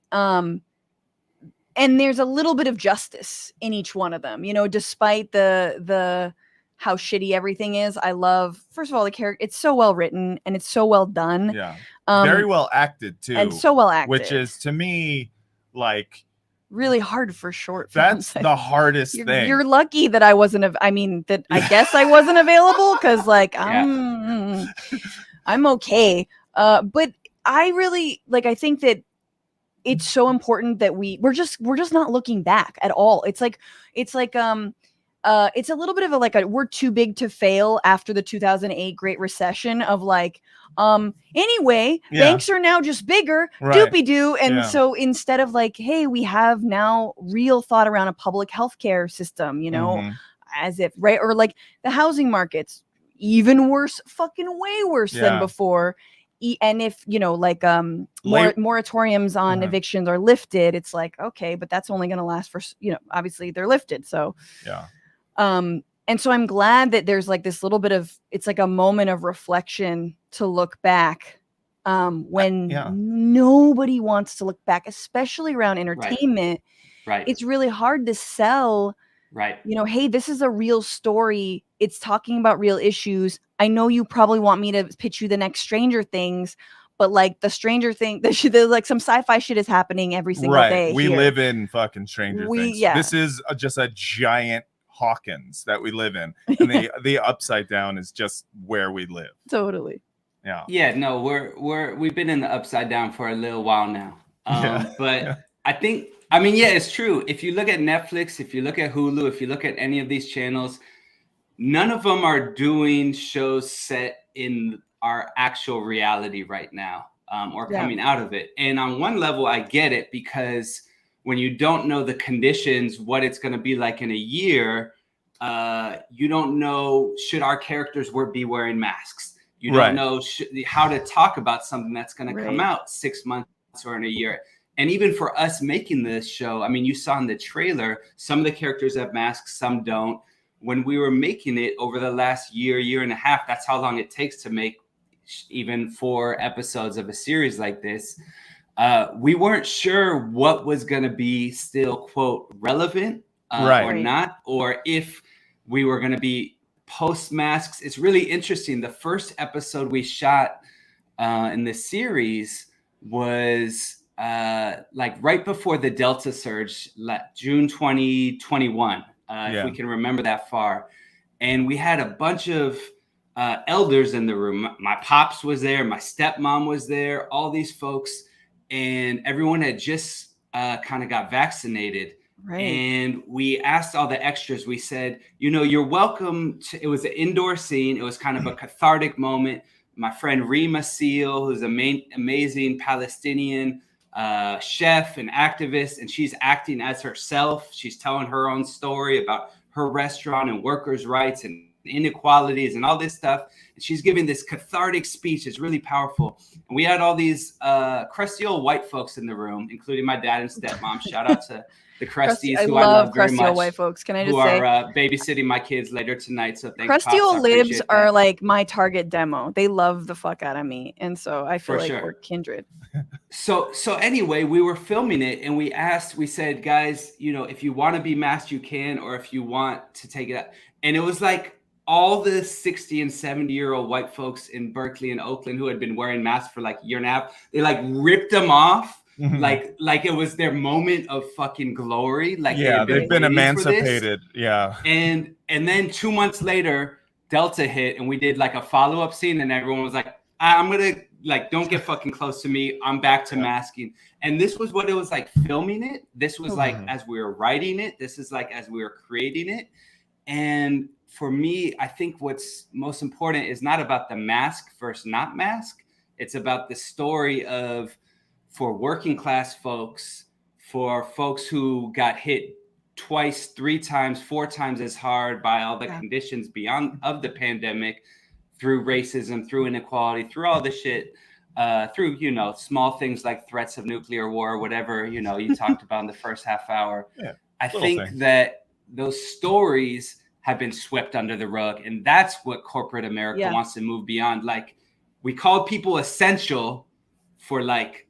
and there's a little bit of justice in each one of them, you know, despite the how shitty everything is. I love, first of all, the character. It's so well written and it's so well done. Yeah. Very well acted too. And so well acted. Which is, to me, like, really hard for short films. That's the hardest thing. You're lucky that I wasn't, I guess I wasn't available, because like, I'm okay. But I really, like, I think that it's so important that we're just not looking back at all. It's a little bit of a we're too big to fail after the 2008 Great Recession of like, anyway, banks are now just bigger, doopy-doo. And so instead of like, hey, we have now real thought around a public healthcare system, you know, as if, right? Or like the housing market's even worse, fucking way worse than before. And if, you know, like moratoriums on evictions are lifted, it's like, okay, but that's only going to last for, you know, obviously they're lifted. So, and so I'm glad that there's like this little bit of, it's like a moment of reflection to look back when nobody wants to look back, especially around entertainment. Right. It's really hard to sell, you know, hey, this is a real story. It's talking about real issues. I know you probably want me to pitch you the next Stranger Things, but like the Stranger Thing, there's like some sci-fi shit is happening every single day. We here. live in fucking Stranger Things. This is just a giant Hawkins that we live in, and the upside down is just where we live. Totally. Yeah. No, we've been in the upside down for a little while now. But I think, it's true. If you look at Netflix, if you look at Hulu, if you look at any of these channels, none of them are doing shows set in our actual reality right now, or coming out of it. And on one level, I get it, because when you don't know the conditions, what it's going to be like in a year, you don't know, should our characters be wearing masks? You don't know how to talk about something that's going to come out 6 months or in a year. And even for us making this show, I mean, you saw in the trailer, some of the characters have masks, some don't. When we were making it over the last year and a half, that's how long it takes to make even 4 episodes of a series like this. We weren't sure what was going to be still, quote, relevant or not, or if we were going to be post masks. It's really interesting. The first episode we shot in the series was like right before the Delta surge, June 2021, if we can remember that far. And we had a bunch of elders in the room. My pops was there, my stepmom was there, all these folks, and everyone had just kind of got vaccinated. And we asked all the extras, we said, you know, you're welcome to, it was an indoor scene. It was kind of a cathartic moment. My friend Rima Seal, who's an amazing Palestinian chef and activist, and she's acting as herself. She's telling her own story about her restaurant and workers' rights and inequalities and all this stuff. And she's giving this cathartic speech. It's really powerful. And we had all these crusty old white folks in the room, including my dad and stepmom. Shout out to the Crusties, who I love very much. White folks. Can I just who say, are babysitting my kids later tonight. So thanks. Crusty old libs are like my target demo. They love the fuck out of me, and so I feel like we're kindred. So anyway, we were filming it, and we said, guys, you know, if you want to be masked, you can, or if you want to take it out. And it was like all the 60 and 70-year-old white folks in Berkeley and Oakland who had been wearing masks for like a year and a half, they like ripped them off. Like it was their moment of fucking glory. Like they've been emancipated. And then 2 months later, Delta hit, and we did like a follow-up scene, and everyone was like, I'm gonna like, don't get fucking close to me. I'm back to masking. And this was what it was like filming it. This was like as we were writing it. This is like as we were creating it. And for me, I think what's most important is not about the mask versus not mask. It's about the story of, for working class folks, for folks who got hit twice, 3 times, 4 times as hard by all the conditions beyond of the pandemic, through racism, through inequality, through all this shit, through, you know, small things like threats of nuclear war, whatever, you know, you talked about in the first half hour. I think that those stories have been swept under the rug, and that's what corporate America wants to move beyond. Like, we called people essential for like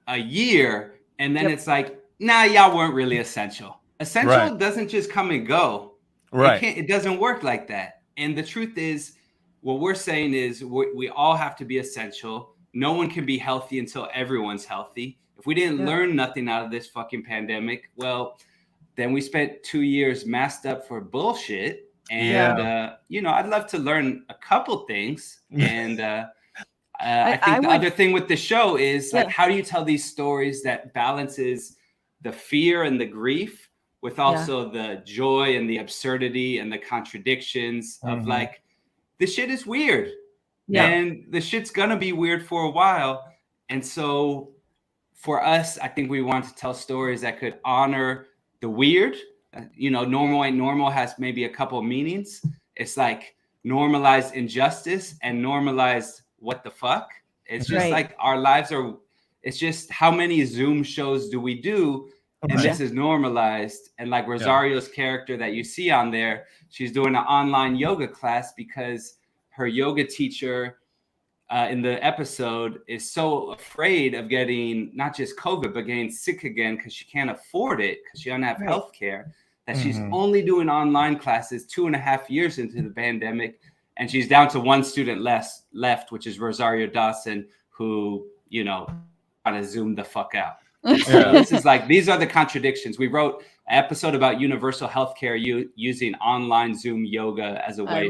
a year, and then it's like, nah, y'all weren't really essential. Essential Right. doesn't just come and go. Right. It doesn't work like that. And the truth is, what we're saying is we all have to be essential. No one can be healthy until everyone's healthy. If we didn't learn nothing out of this fucking pandemic, well, then we spent 2 years masked up for bullshit. And, I'd love to learn a couple things. And I think the other thing with the show is like, how do you tell these stories that balances the fear and the grief with also the joy and the absurdity and the contradictions of like, this shit is weird. Yeah. And the shit's gonna be weird for a while. And so for us, I think we want to tell stories that could honor the weird. Normal ain't normal has maybe a couple of meanings. It's like normalized injustice and normalized what the fuck. It's just like our lives are, it's just how many Zoom shows do we do? And this is normalized. And like Rosario's character that you see on there, she's doing an online yoga class because her yoga teacher in the episode is so afraid of getting not just COVID, but getting sick again because she can't afford it because she doesn't have health care, that she's only doing online classes 2.5 years into the pandemic. And she's down to one student left, which is Rosario Dawson, who, kind of zoomed the fuck out. So this is like, these are the contradictions. We wrote an episode about universal healthcare using online Zoom yoga as a way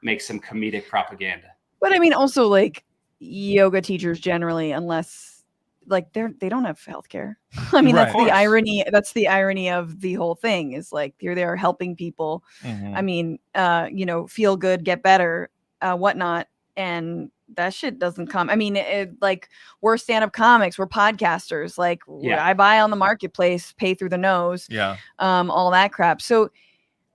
make some comedic propaganda. But I mean, also like yoga teachers generally, unless like they don't have healthcare. I mean, that's the irony. That's the irony of the whole thing is like you're there helping people. I mean, feel good, get better, whatnot. And that shit doesn't come. I mean, like we're stand-up comics, we're podcasters. Like I buy on the marketplace, pay through the nose. Yeah. All that crap. So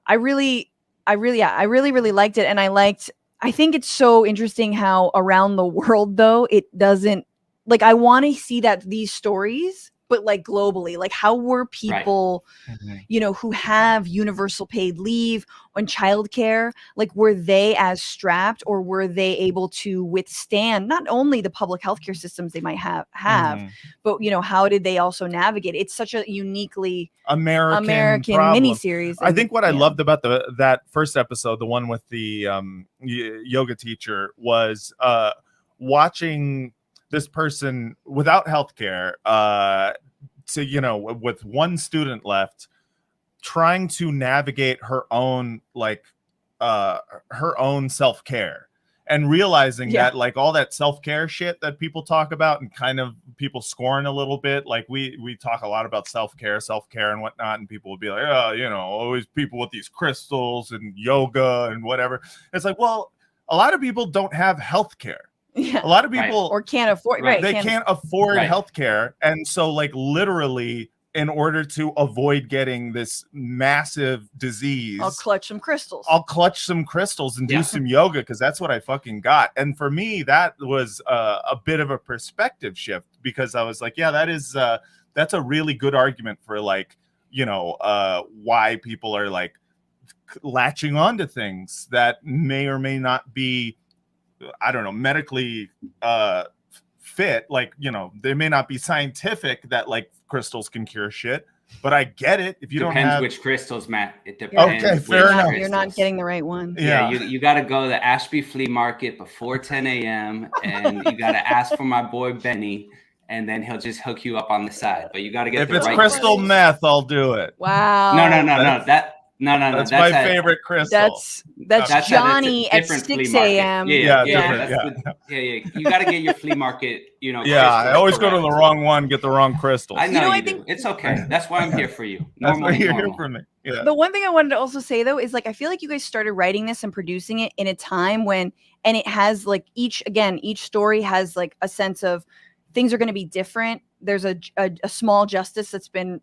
I really liked it. And I think it's so interesting how around the world though, it doesn't like, I want to see that these stories, but like globally, like how were people, who have universal paid leave on childcare, like were they as strapped or were they able to withstand not only the public healthcare systems they might have, but how did they also navigate? It's such a uniquely American miniseries. I think what I loved about that first episode, the one with the yoga teacher, was watching this person without healthcare, with one student left, trying to navigate her own self-care and realizing that like all that self-care shit that people talk about and kind of people scorn a little bit. Like we talk a lot about self-care and whatnot. And people will be like, always people with these crystals and yoga and whatever. It's like, well, a lot of people don't have healthcare. Yeah. A lot of people or can't afford they can't afford healthcare, and so like literally in order to avoid getting this massive disease, I'll clutch some crystals and do some yoga because that's what I fucking got. And for me, that was a bit of a perspective shift because I was like, that's a really good argument for like why people are like latching onto things that may or may not be, I don't know, medically fit. Like, they may not be scientific that like crystals can cure shit, but I get it. If you depends don't have which crystals, Matt. It depends. Okay, fair enough. You're not getting the right one. Yeah, you got to go to the Ashby Flea Market before 10 a.m. and you got to ask for my boy Benny, and then he'll just hook you up on the side. But you got to get the right crystal meth, I'll do it. Wow. No. That's my favorite crystal. That's Johnny at 6 a.m. Yeah. You got to get your flea market, I always go to the wrong one, get the wrong crystals. I know I think it's okay. That's why I'm here for you. That's why you're here for me. Yeah. The one thing I wanted to also say though is like I feel like you guys started writing this and producing it in a time when, and it has like each story has like a sense of things are going to be different. There's a small justice that's been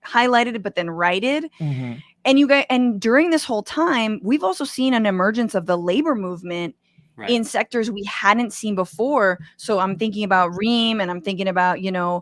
highlighted but then righted. And you guys, and during this whole time we've also seen an emergence of the labor movement in sectors we hadn't seen before. So I'm thinking about Reem, and I'm thinking about the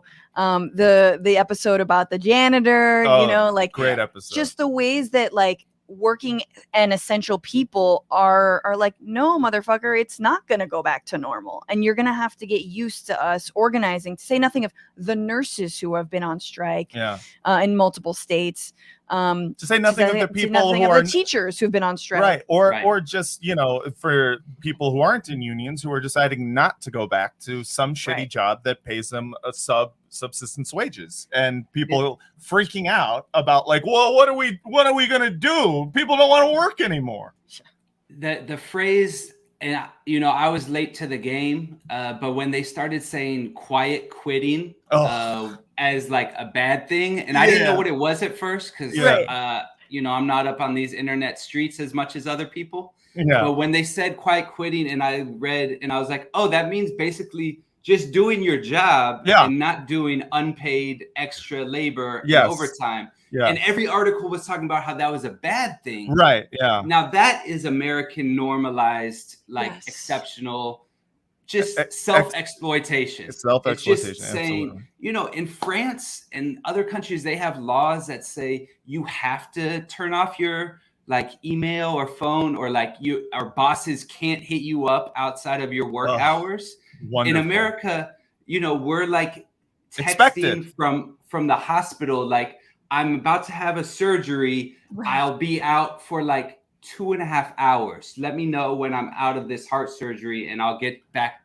episode about the janitor, like great episode. Just the ways that like working and essential people are like, no, motherfucker, it's not going to go back to normal. And you're going to have to get used to us organizing, to say nothing of the nurses who have been on strike in multiple states. To say nothing of the people who are the teachers who've been on strike. Right. Or just, you know, for people who aren't in unions who are deciding not to go back to some shitty job that pays them a subsistence wages, and people freaking out about like, well, what are we going to do? People don't want to work anymore. The phrase, and you know, I was late to the game, but when they started saying quiet quitting as like a bad thing, and I didn't know what it was at first, because you know, I'm not up on these internet streets as much as other people. But when they said quiet quitting, and I read, and I was like, oh, that means basically just doing your job and not doing unpaid extra labor and overtime. And every article was talking about how that was a bad thing. Right. Yeah. Now that is American normalized, like exceptional, just self-exploitation. Self-exploitation. It's just saying, you know, in France and other countries, they have laws that say you have to turn off your like email or phone, or like our bosses can't hit you up outside of your work hours. Wonderful. In America, you know, we're like texting from the hospital, like, I'm about to have a surgery. I'll be out for like 2.5 hours. Let me know when I'm out of this heart surgery and I'll get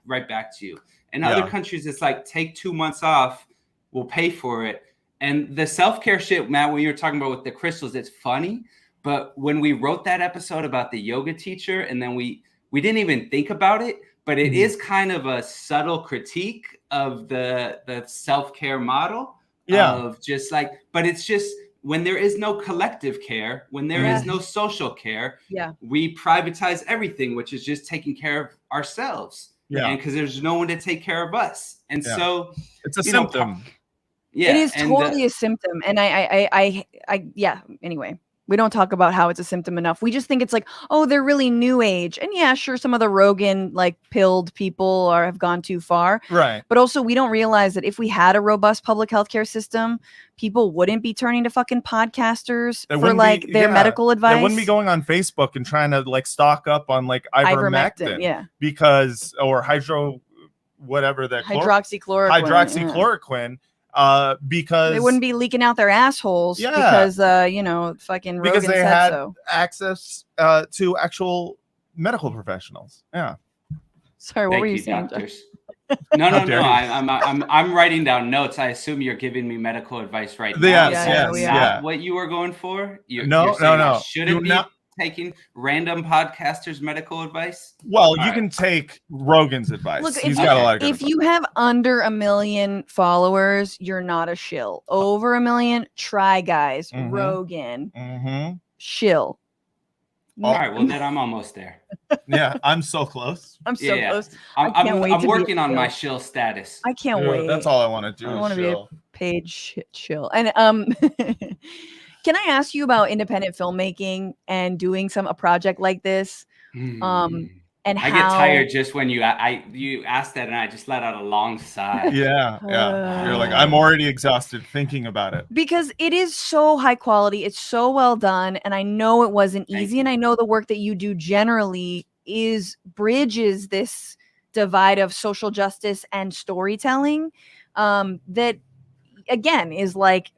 right back to you. In other countries, it's like, take 2 months off. We'll pay for it. And the self-care shit, Matt, when you were talking about with the crystals, it's funny. But when we wrote that episode about the yoga teacher, and then we didn't even think about it, but it is kind of a subtle critique of the self-care model of just like, but it's just, when there is no collective care, when there is no social care, we privatize everything, which is just taking care of ourselves. And because there's no one to take care of us. And so it's a symptom. It is totally a symptom. And I anyway. We don't talk about how it's a symptom enough. We just think it's like, oh, they're really new age. And yeah, sure, some of the Rogan like pilled people have gone too far. Right. But also we don't realize that if we had a robust public healthcare system, people wouldn't be turning to fucking podcasters for like their medical advice. They wouldn't be going on Facebook and trying to like stock up on like ivermectin. Because, or hydroxychloroquine. Because they wouldn't be leaking out their assholes because you know, fucking Rogan because they said had so. access to actual medical professionals. Sorry, what were you saying? No. I'm writing down notes. I assume you're giving me medical advice right now. Yes. What you were going for? No. Shouldn't be taking random podcasters' medical advice? Well, you can take Rogan's advice. Look, He's got a lot of good if advice. you have under 1 million followers, you're not a shill. Over 1 million, try guys. Rogan. Shill. All right, well then I'm almost there. I'm so close. I'm so close. I'm working on my shill status. I can't wait. That's all I want to do. I want to be a paid shill. And can I ask you about independent filmmaking and doing a project like this? And I get tired just when you asked that, and I just let out a long sigh. You're like, I'm already exhausted thinking about it. Because it is so high quality. It's so well done. And I know it wasn't easy. And I know the work that you do generally bridges this divide of social justice and storytelling that, again, is like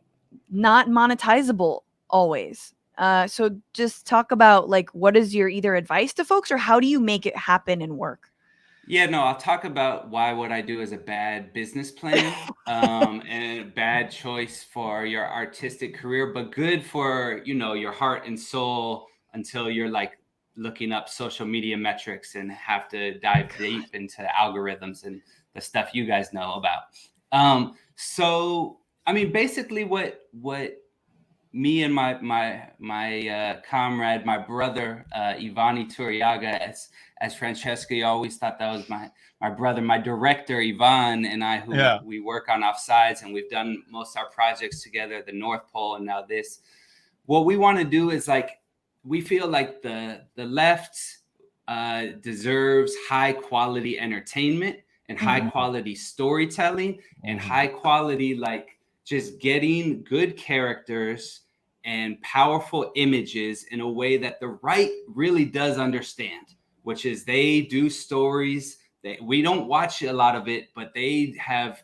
not monetizable always. So just talk about like, what is your either advice to folks, or how do you make it happen and work? I'll talk about why what I do is a bad business plan and a bad choice for your artistic career, but good for, you know, your heart and soul until you're like looking up social media metrics and have to dive deep into algorithms and the stuff you guys know about. So, I mean, basically what me and my comrade, my brother, Ivani Turiaga, as Francesca always thought that was my brother, my director, Ivan, and I, who we work on offsides, and we've done most of our projects together, the North Pole, and now this. What we want to do is like, we feel like the left deserves high quality entertainment and high quality storytelling and high quality, like, just getting good characters and powerful images in a way that the right really does understand, which is they do stories that we don't watch a lot of it, but they have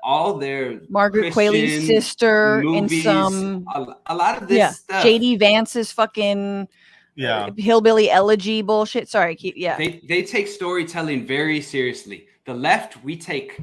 all their Margaret Qualley's Christian sister movies, in some a lot of this stuff. JD Vance's fucking hillbilly elegy bullshit. Sorry, They take storytelling very seriously. The left, we take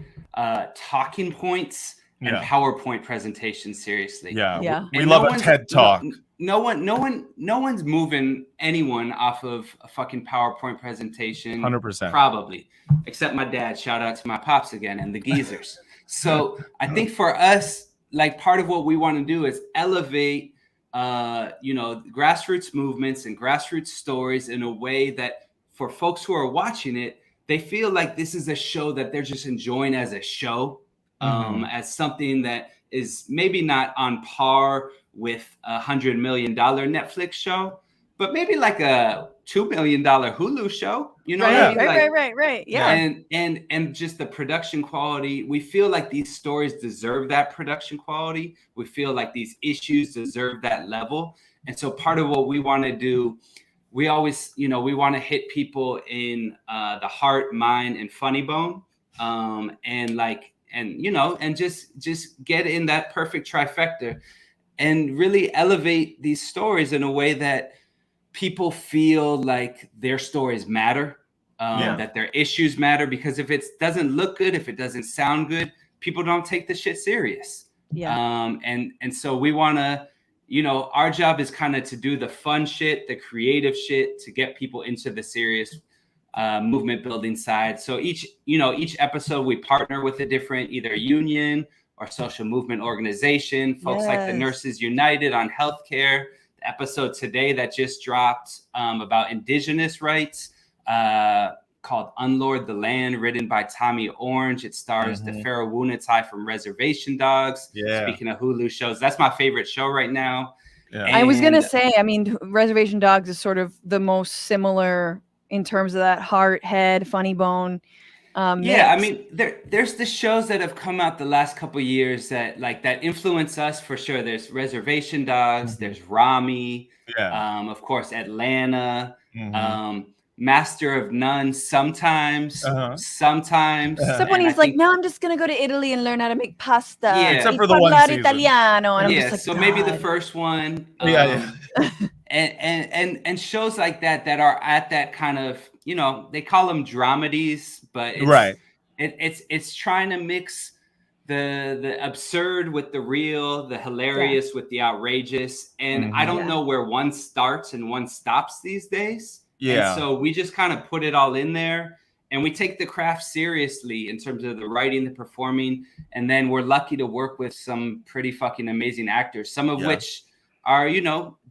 talking points and PowerPoint presentations seriously. We love a TED Talk. No one's moving anyone off of a fucking PowerPoint presentation. 100%. Probably, except my dad. Shout out to my pops again and the geezers. So I think for us, like, part of what we want to do is elevate, grassroots movements and grassroots stories in a way that for folks who are watching it, they feel like this is a show that they're just enjoying as a show, as something that is maybe not on par with $100 million Netflix show, but maybe like a $2 million Hulu show. You know what I mean? Right. Yeah. And just the production quality. We feel like these stories deserve that production quality. We feel like these issues deserve that level. And so part of what we want to do, we always, we want to hit people in the heart, mind, and funny bone, and just get in that perfect trifecta and really elevate these stories in a way that people feel like their stories matter, that their issues matter, because if it doesn't look good, if it doesn't sound good, people don't take the shit serious. And so we want to, our job is kind of to do the fun shit, the creative shit, to get people into the serious movement building side. So each episode we partner with a different either union or social movement organization, folks like the Nurses United on healthcare. The episode today that just dropped about indigenous rights, called Unlord the Land, written by Tommy Orange. It stars DeFaro Wunatai from Reservation Dogs. Speaking of Hulu shows, that's my favorite show right now. I was gonna say, I mean, Reservation Dogs is sort of the most similar in terms of that heart, head, funny bone. Mix. I mean, there's the shows that have come out the last couple of years that influence us for sure. There's Reservation Dogs, there's Rami, of course, Atlanta, Master of None sometimes. Except when he's like, no, I'm just gonna go to Italy and learn how to make pasta. Except for the one season. Italiano. And I'm just like, so maybe the first one. And shows like that are at that kind of, they call them dramedies, but it's trying to mix the absurd with the real, the hilarious with the outrageous. And I don't know where one starts and one stops these days. And so we just kind of put it all in there, and we take the craft seriously in terms of the writing, the performing. And then we're lucky to work with some pretty fucking amazing actors, some of which are,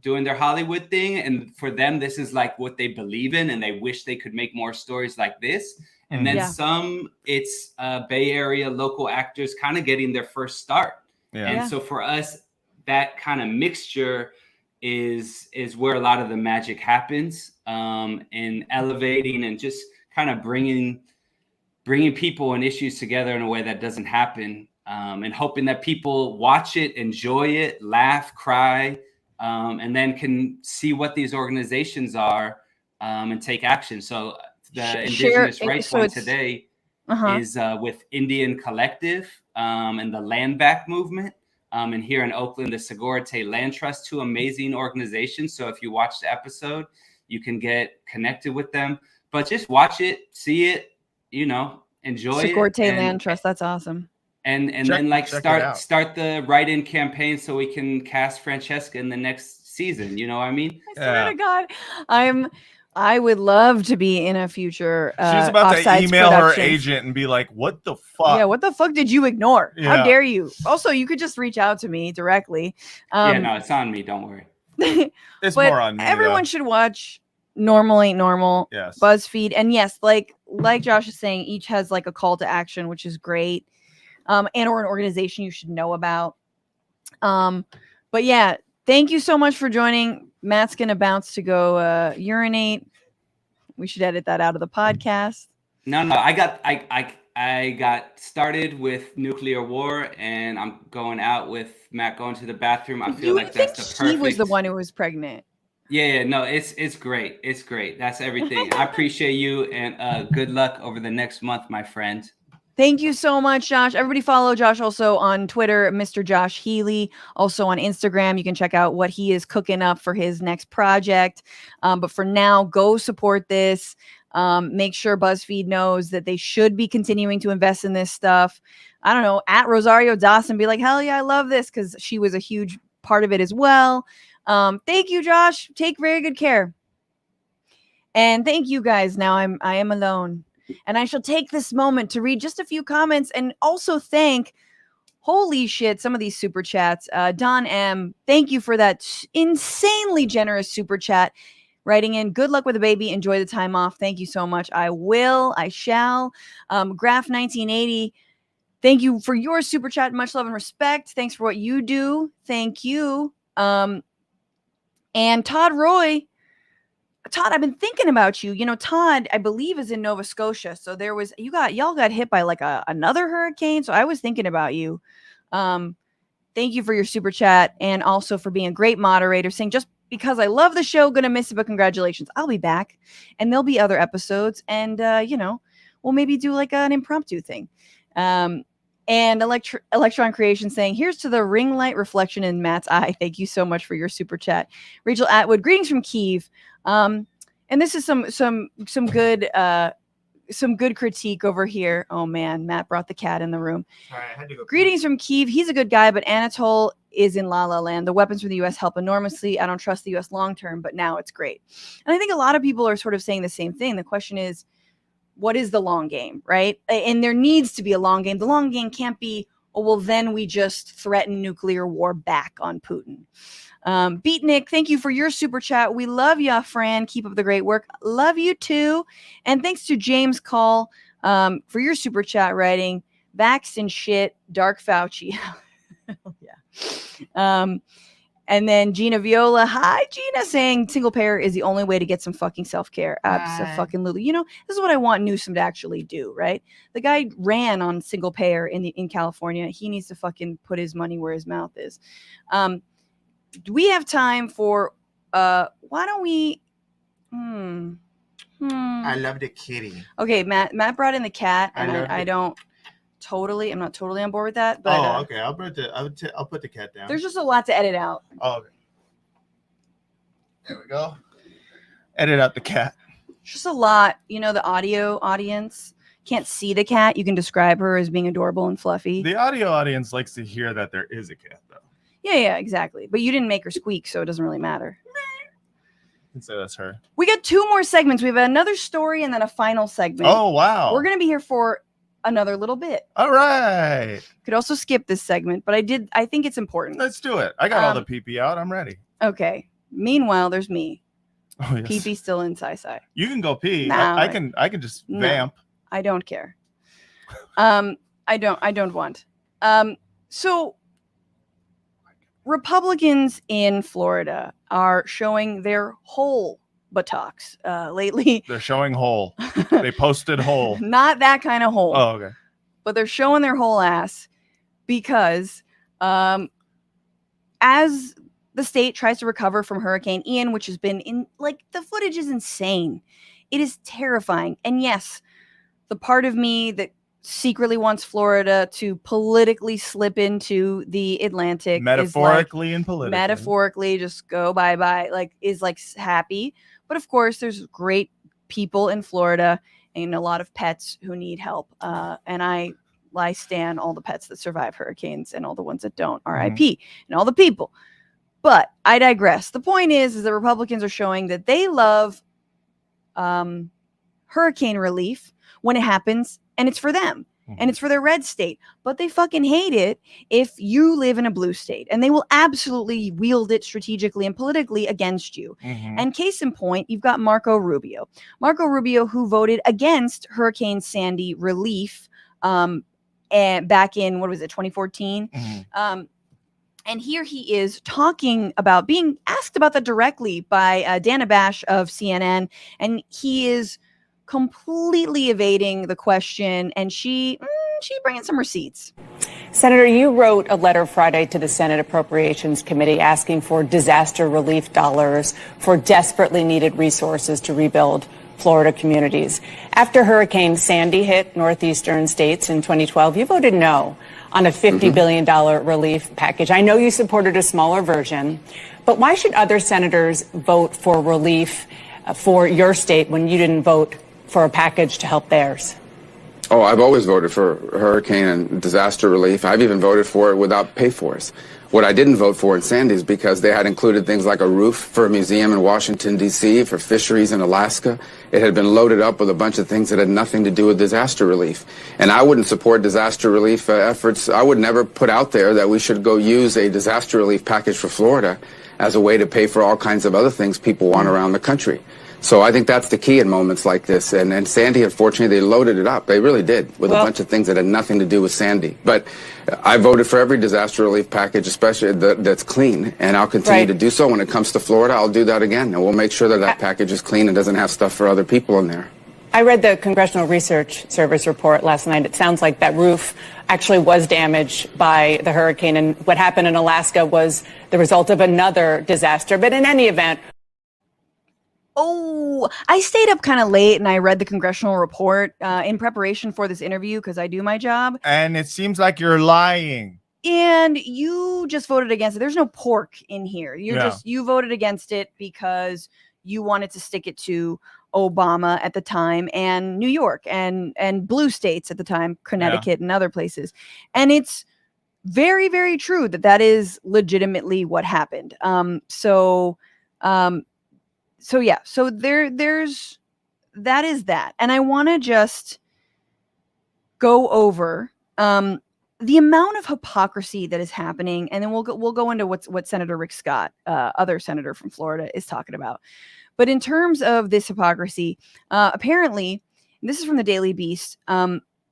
doing their Hollywood thing. And for them, this is like what they believe in, and they wish they could make more stories like this. And then some, it's Bay Area local actors kind of getting their first start. And so for us, that kind of mixture is where a lot of the magic happens, in elevating and just kind of bringing people and issues together in a way that doesn't happen, and hoping that people watch it, enjoy it, laugh, cry, and then can see what these organizations are, and take action. So the Indigenous Rights one today is with Indian Collective and the Land Back movement. And here in Oakland, the Segurite Land Trust, 2 amazing organizations. So if you watch the episode, you can get connected with them. But just watch it, see it, enjoy it. Segurite Land Trust, that's awesome. And then start the write-in campaign so we can cast Francesca in the next season. You know what I mean? I swear to God, I would love to be in a future. She's about to email productions. her agent and be like, "What the fuck? Yeah, what the fuck did you ignore? How dare you?" Also, you could just reach out to me directly. No, it's on me. Don't worry. It's more on me. Everyone should watch Normal Ain't Normal. Yes. Buzzfeed, and yes, like Josh is saying, each has like a call to action, which is great, and or an organization you should know about. But yeah, thank you so much for joining. Matt's gonna bounce to go urinate. We should edit that out of the podcast. No, I I got started with nuclear war, and I'm going out with Matt going to the bathroom. I feel You like think that's the he was the perfect. one who was pregnant? Yeah, no, it's great. It's great. That's everything. I appreciate you, and good luck over the next month, my friend. Thank you so much, Josh. Everybody follow Josh also on Twitter, Mr. Josh Healy. Also on Instagram, you can check out what he is cooking up for his next project. But for now, go support this. Make sure BuzzFeed knows that they should be continuing to invest in this stuff. I don't know, at Rosario Dawson, be like, hell yeah, I love this, because she was a huge part of it as well. Thank you, Josh. Take very good care. And thank you guys. Now I am alone. And I shall take this moment to read just a few comments and also thank, holy shit, some of these super chats. Don M, thank you for that insanely generous super chat. Writing in, good luck with the baby. Enjoy the time off. Thank you so much. I will. I shall. Graph 1980, thank you for your super chat. Much love and respect. Thanks for what you do. Thank you. And Todd Roy, Todd, I've been thinking about you. You know, Todd, I believe, is in Nova Scotia. So y'all got hit by like another hurricane. So I was thinking about you. Thank you for your super chat and also for being a great moderator, saying just because I love the show, gonna miss it, but congratulations. I'll be back and there'll be other episodes. And, we'll maybe do like an impromptu thing. And Electron Creation saying, here's to the ring light reflection in Matt's eye. Thank you so much for your super chat. Rachel Atwood, greetings from Kyiv. And this is some good critique over here. Oh man, Matt brought the cat in the room. Sorry, I had to go. Greetings from Kyiv. He's a good guy, but Anatole is in La La Land. The weapons from the U.S. help enormously. I don't trust the U.S. long term, but now it's great. And I think a lot of people are sort of saying the same thing. The question is, what is the long game, right? And there needs to be a long game. The long game can't be, oh, well, then we just threaten nuclear war back on Putin. Beatnik, thank you for your super chat. We love ya, Fran. Keep up the great work. Love you too. And thanks to James Call for your super chat writing. Vax and shit, Dark Fauci. Yeah. And then Gina Viola, hi Gina, saying single payer is the only way to get some fucking self-care. Absolutely. You know, this is what I want Newsom to actually do, right? The guy ran on single payer in California. He needs to fucking put his money where his mouth is. Do we have time for why don't we I love the kitty. Okay, Matt brought in the cat, and I'm not totally on board with that, but okay. I'll put the cat down. there's just a lot to edit out. Oh, okay. There we go. Edit out the cat. Just a lot. You know, the audio audience can't see the cat. You can describe her as being adorable and fluffy. The audio audience likes to hear that there is a cat, though. Yeah, exactly. But you didn't make her squeak, so it doesn't really matter. You can say that's her. We got 2 more segments. We have another story and then a final segment. Oh, wow. We're going to be here for another little bit. All right. Could also skip this segment, but I think it's important. Let's do it. I got all the pee-pee out. I'm ready. Okay. Meanwhile, there's me. Oh, yes. Pee-pee still in Sai. You can go pee. No, I can just vamp. I don't care. I don't want. So Republicans in Florida are showing their whole buttocks lately. They're showing whole. They posted whole. Not that kind of whole. Oh, okay. But they're showing their whole ass because as the state tries to recover from Hurricane Ian, which has been the footage is insane. It is terrifying. And yes, the part of me that secretly wants Florida to politically slip into the Atlantic, metaphorically and politically. Metaphorically, just go bye-bye, is happy. But of course, there's great people in Florida and a lot of pets who need help. And I stand all the pets that survive hurricanes and all the ones that don't, RIP, and all the people. But I digress. The point is that Republicans are showing that they love hurricane relief when it happens, and it's for them. And it's for their red state, but they fucking hate it if you live in a blue state, and they will absolutely wield it strategically and politically against you. And case in point, you've got Marco Rubio, who voted against Hurricane Sandy relief and back in, 2014? And here he is talking about being asked about that directly by Dana Bash of CNN, and he is completely evading the question, and she bringing some receipts. Senator, you wrote a letter Friday to the Senate Appropriations Committee asking for disaster relief dollars for desperately needed resources to rebuild Florida communities. After Hurricane Sandy hit northeastern states in 2012, you voted no on a $50 billion relief package. I know you supported a smaller version, but why should other senators vote for relief for your state when you didn't vote for a package to help theirs? Oh, I've always voted for hurricane and disaster relief. I've even voted for it without pay-fors. What I didn't vote for in Sandy is because they had included things like a roof for a museum in Washington, D.C., for fisheries in Alaska. It had been loaded up with a bunch of things that had nothing to do with disaster relief. And I wouldn't support disaster relief efforts. I would never put out there that we should go use a disaster relief package for Florida as a way to pay for all kinds of other things people want around the country. So I think that's the key in moments like this. And Sandy, unfortunately, they loaded it up. They really did, with a bunch of things that had nothing to do with Sandy. But I voted for every disaster relief package, especially that's clean, and I'll continue to do so. When it comes to Florida, I'll do that again, and we'll make sure that package is clean and doesn't have stuff for other people in there. I read the Congressional Research Service report last night. It sounds like that roof actually was damaged by the hurricane, and what happened in Alaska was the result of another disaster. But in any event... Oh, I stayed up kind of late and I read the congressional report in preparation for this interview because I do my job. And it seems like you're lying. And you just voted against it. There's no pork in here. You voted against it because you wanted to stick it to Obama at the time and New York and blue states at the time, Connecticut and other places. And it's very, very true that is legitimately what happened. So there's that is that. And I want to just go over the amount of hypocrisy that is happening, and then we'll go into what Senator Rick Scott, other senator from Florida, is talking about. But in terms of this hypocrisy, apparently, and this is from the Daily Beast,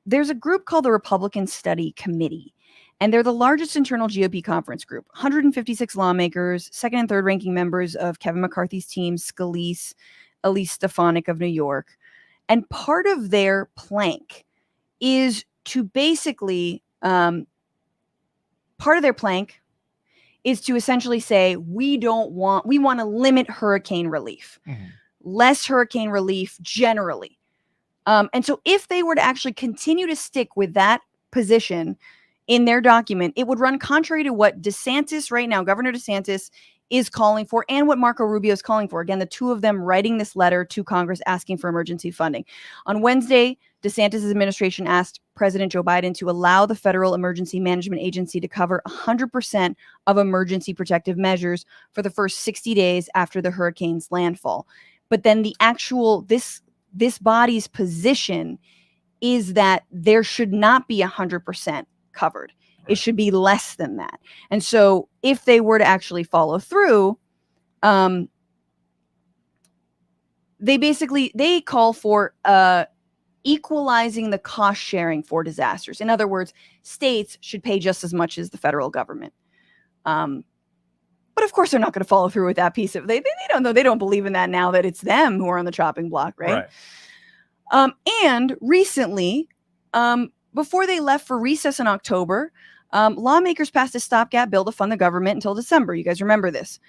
there's a group called the Republican Study Committee. And they're the largest internal GOP conference group. 156 lawmakers, second and third ranking members of Kevin McCarthy's team, Scalise, Elise Stefanik of New York. And part of their plank is to basically, essentially say, we want to limit hurricane relief, less hurricane relief generally. And so if they were to actually continue to stick with that position in their document, it would run contrary to what DeSantis right now, Governor DeSantis, is calling for and what Marco Rubio is calling for. Again, the two of them writing this letter to Congress asking for emergency funding. On Wednesday, DeSantis' administration asked President Joe Biden to allow the Federal Emergency Management Agency to cover 100% of emergency protective measures for the first 60 days after the hurricane's landfall. But then the actual, this body's position is that there should not be 100% covered. It should be less than that. And so if they were to actually follow through, they call for equalizing the cost sharing for disasters. In other words, states should pay just as much as the federal government. But of course they're not going to follow through with that piece of they don't know, they don't believe in that now that it's them who are on the chopping block, right? And recently, before they left for recess in October, lawmakers passed a stopgap bill to fund the government until December. You guys remember this.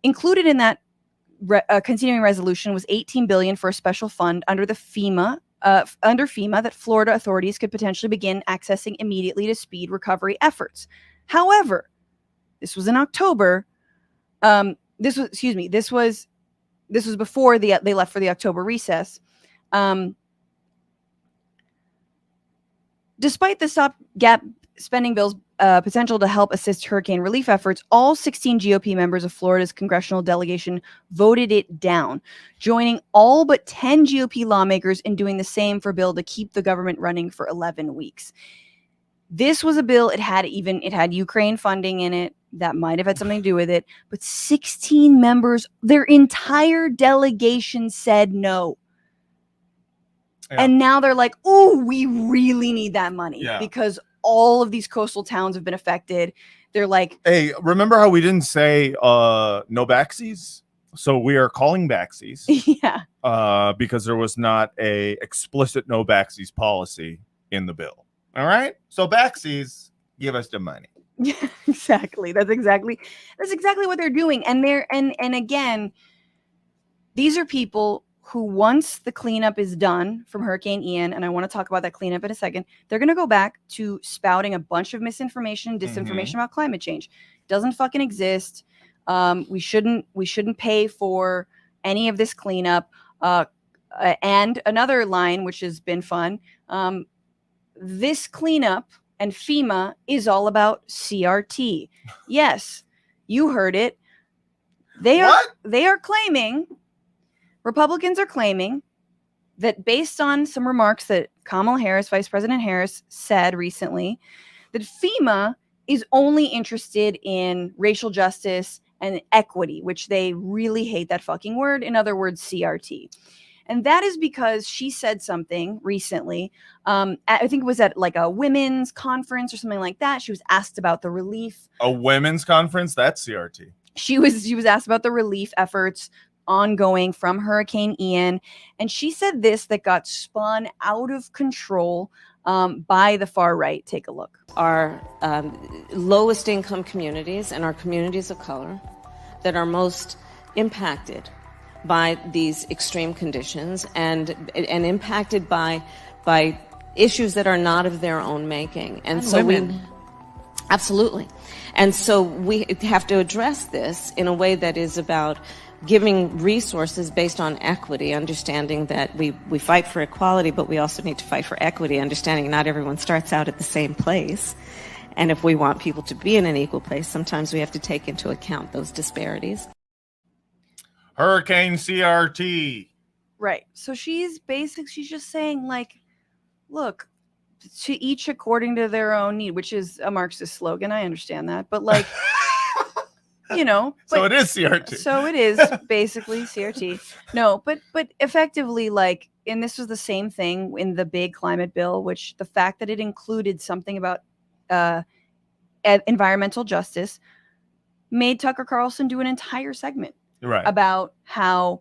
Included in that continuing resolution was $18 billion for a special fund under FEMA that Florida authorities could potentially begin accessing immediately to speed recovery efforts. However, this was in October. This was before they left for the October recess. Despite the stopgap spending bill's potential to help assist hurricane relief efforts, all 16 GOP members of Florida's congressional delegation voted it down, joining all but 10 GOP lawmakers in doing the same for a bill to keep the government running for 11 weeks. This was a bill, it had Ukraine funding in it. That might have had something to do with it. But 16 members, their entire delegation said no. Yeah. And now they're like, oh, we really need that money because all of these coastal towns have been affected. They're like, hey, remember how we didn't say no backsies? So we are calling backsies. Yeah. Because there was not a explicit no backsies policy in the bill. All right. So backsies, give us the money. Yeah, exactly. That's exactly what they're doing. And and again, these are people who, once the cleanup is done from Hurricane Ian, and I want to talk about that cleanup in a second, they're going to go back to spouting a bunch of misinformation, disinformation about climate change. It doesn't fucking exist. We shouldn't pay for any of this cleanup. And another line, which has been fun, this cleanup and FEMA is all about CRT. Yes, you heard it. They are claiming, Republicans are claiming that based on some remarks that Kamala Harris, Vice President Harris, said recently, that FEMA is only interested in racial justice and equity, which they really hate that fucking word. In other words, CRT. And that is because she said something recently. I think it was at like a women's conference or something like that. She was asked about the relief. A women's conference? That's CRT. She was asked about the relief efforts ongoing from Hurricane Ian. And she said this that got spun out of control by the far right. Take a look. Our lowest income communities and our communities of color that are most impacted by these extreme conditions and impacted by issues that are not of their own making. And so absolutely. And so we have to address this in a way that is about giving resources based on equity, understanding that we fight for equality, but we also need to fight for equity, understanding not everyone starts out at the same place. And if we want people to be in an equal place, sometimes we have to take into account those disparities. Hurricane CRT. Right. So she's just saying, like, look, to each according to their own need, which is a Marxist slogan. I understand that. But like, you know. So it is CRT. So it is basically CRT. No, but effectively, like, and this was the same thing in the big climate bill, which the fact that it included something about environmental justice made Tucker Carlson do an entire segment about how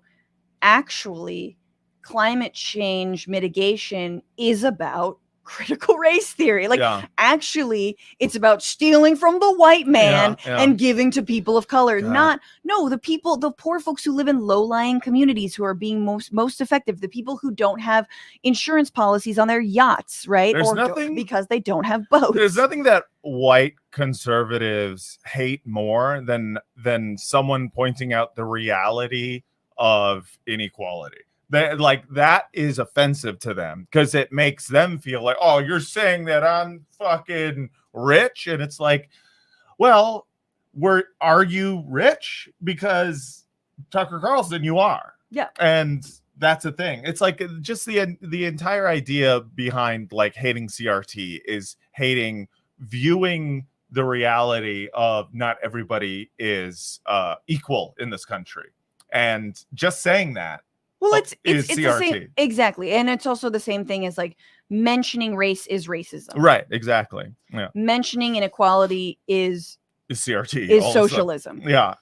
actually climate change mitigation is about critical race theory. Like, actually, it's about stealing from the white man and giving to people of color. The poor folks who live in low-lying communities who are being most effective, the people who don't have insurance policies on their yachts, right? Because they don't have boats. There's nothing that white conservatives hate more than someone pointing out the reality of inequality. That is offensive to them because it makes them feel like, oh, you're saying that I'm fucking rich, and it's like, well, are you rich? Because Tucker Carlson, you are. Yeah, and that's the thing. It's like just the entire idea behind like hating CRT is viewing the reality of not everybody is equal in this country, and just saying that. Well, it's CRT. the same, exactly, and it's also the same thing as like mentioning race is racism, right? Exactly. Yeah. Mentioning inequality is CRT, is socialism. Yeah.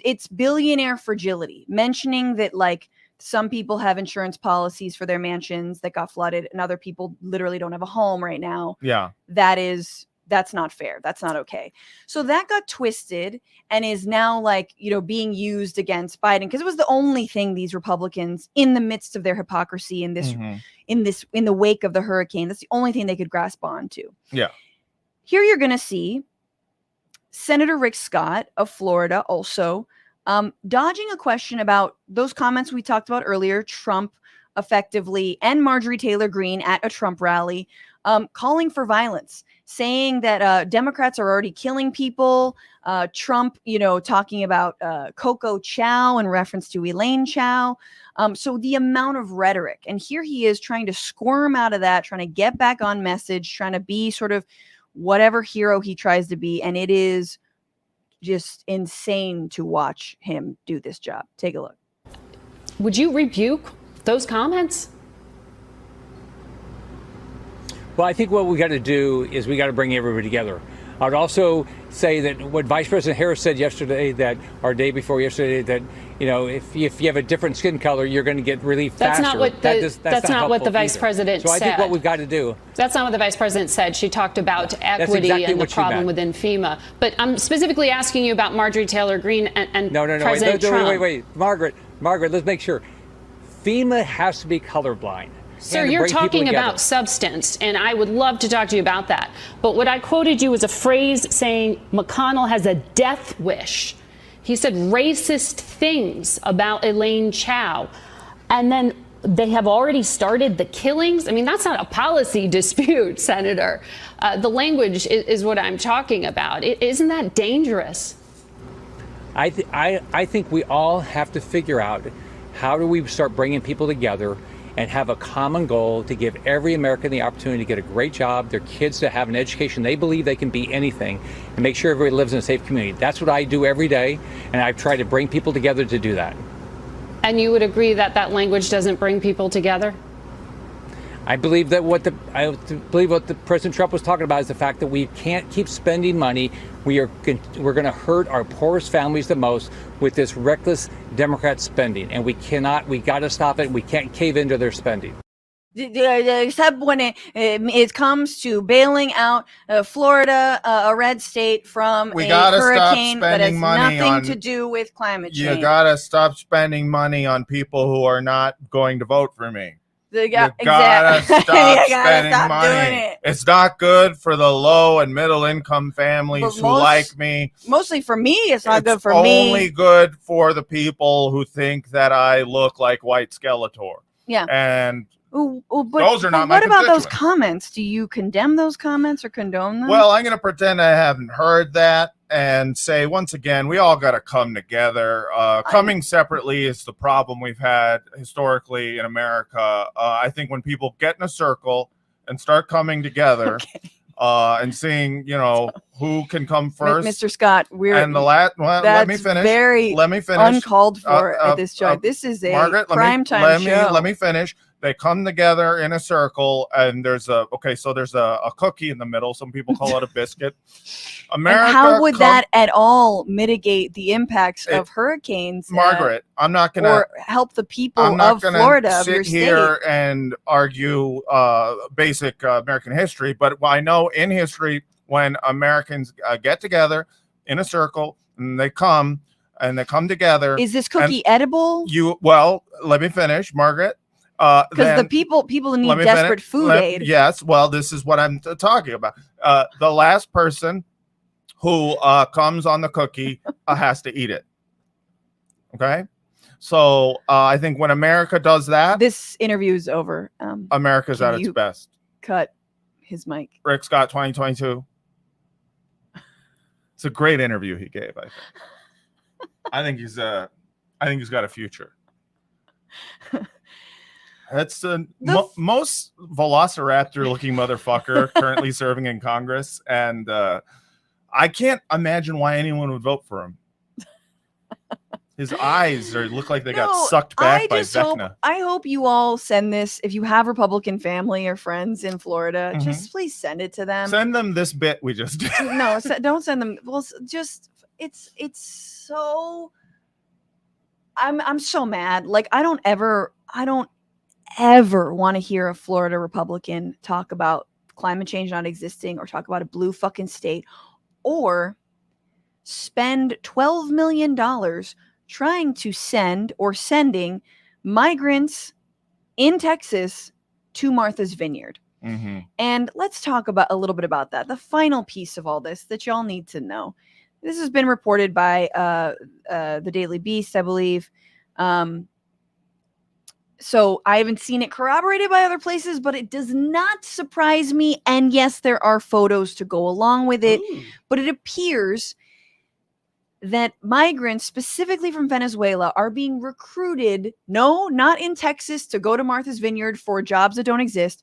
It's billionaire fragility. Mentioning that like some people have insurance policies for their mansions that got flooded, and other people literally don't have a home right now. Yeah, that's not fair. That's not okay. So that got twisted and is now like, being used against Biden because it was the only thing these Republicans in the midst of their hypocrisy in the wake of the hurricane, that's the only thing they could grasp onto. Yeah. Here you're going to see Senator Rick Scott of Florida also dodging a question about those comments we talked about earlier, Trump effectively and Marjorie Taylor Greene at a Trump rally, calling for violence, saying that Democrats are already killing people. Trump, talking about Coco Chow in reference to Elaine Chow. So the amount of rhetoric, and here he is trying to squirm out of that, trying to get back on message, trying to be sort of whatever hero he tries to be. And it is just insane to watch him do this job. Take a look. Would you rebuke those comments? Well, I think what we got to do is we got to bring everybody together. I'd also say that what Vice President Harris said yesterday, that or day before yesterday, that if you have a different skin color, you're going to get relief faster. That's not what the Vice President said. So I think what we've got to do. That's not what the Vice President said. She talked about equity exactly and the problem within FEMA. But I'm specifically asking you about Marjorie Taylor Greene and President Trump. Wait, Margaret, let's make sure. FEMA has to be colorblind. Sir, you're talking about substance, and I would love to talk to you about that. But what I quoted you was a phrase saying McConnell has a death wish. He said racist things about Elaine Chao. And then they have already started the killings. I mean, that's not a policy dispute, Senator. The language is what I'm talking about. Isn't that dangerous? I think we all have to figure out how do we start bringing people together and have a common goal to give every American the opportunity to get a great job, their kids to have an education they believe they can be anything, and make sure everybody lives in a safe community. That's what I do every day, and I try to bring people together to do that. And you would agree that that language doesn't bring people together? I believe that what the President Trump was talking about is the fact that we can't keep spending money. We're going to hurt our poorest families the most with this reckless Democrat spending, and we got to stop it. We can't cave into their spending. Except when it comes to bailing out Florida, a red state, from a hurricane that has nothing to do with climate change. You gotta stop spending money on people who are not going to vote for me. You gotta exactly. stop spending money. It's not good for the low and middle income families who like me. Mostly for me, it's not good for me. It's me. only good for the people who think that I look like White Skeletor. Yeah. And but those are not my what about those constituents. comments? Do you condemn those comments or condone them? Well, I'm going to pretend I haven't heard that and say, once again, we all got to come together. Coming separately is the problem we've had historically in America. I think when people get in a circle and start coming together and seeing, who can come first. Mr. Scott, let me finish. Let me finish. Uncalled for at this joint. This is a primetime show. Let me finish. They come together in a circle, and there's a cookie in the middle. Some people call it a biscuit. America. And how would that at all mitigate the impacts of hurricanes? Margaret, I'm not going to or help the people of Florida, of your state. Here and argue basic American history, but I know in history when Americans get together in a circle and they come together. Is this cookie edible? Let me finish, Margaret. Because the people need desperate food aid. Yes, well, this is what I'm talking about. The last person who comes on the cookie has to eat it. Okay? So I think when America does that... This interview is over. America's at its best. Cut his mic. Rick Scott, 2022. It's a great interview he gave, I think. I think he's got a future. That's the most velociraptor-looking motherfucker currently serving in Congress, and I can't imagine why anyone would vote for him. His eyes look like they got sucked back by Vecna. I hope you all send this. If you have Republican family or friends in Florida, just please send it to them. Send them this bit we just did. No, don't send them. Well, just it's so. I'm so mad. Like I don't ever want to hear a Florida Republican talk about climate change not existing or talk about a blue fucking state or spend $12 million trying to sending migrants in Texas to Martha's Vineyard. And let's talk about a little bit about that. The final piece of all this that y'all need to know. This has been reported by the Daily Beast, I believe. So I haven't seen it corroborated by other places, but it does not surprise me. And yes, there are photos to go along with it, but it appears that migrants, specifically from Venezuela, are being recruited, no, not in Texas to go to Martha's Vineyard for jobs that don't exist,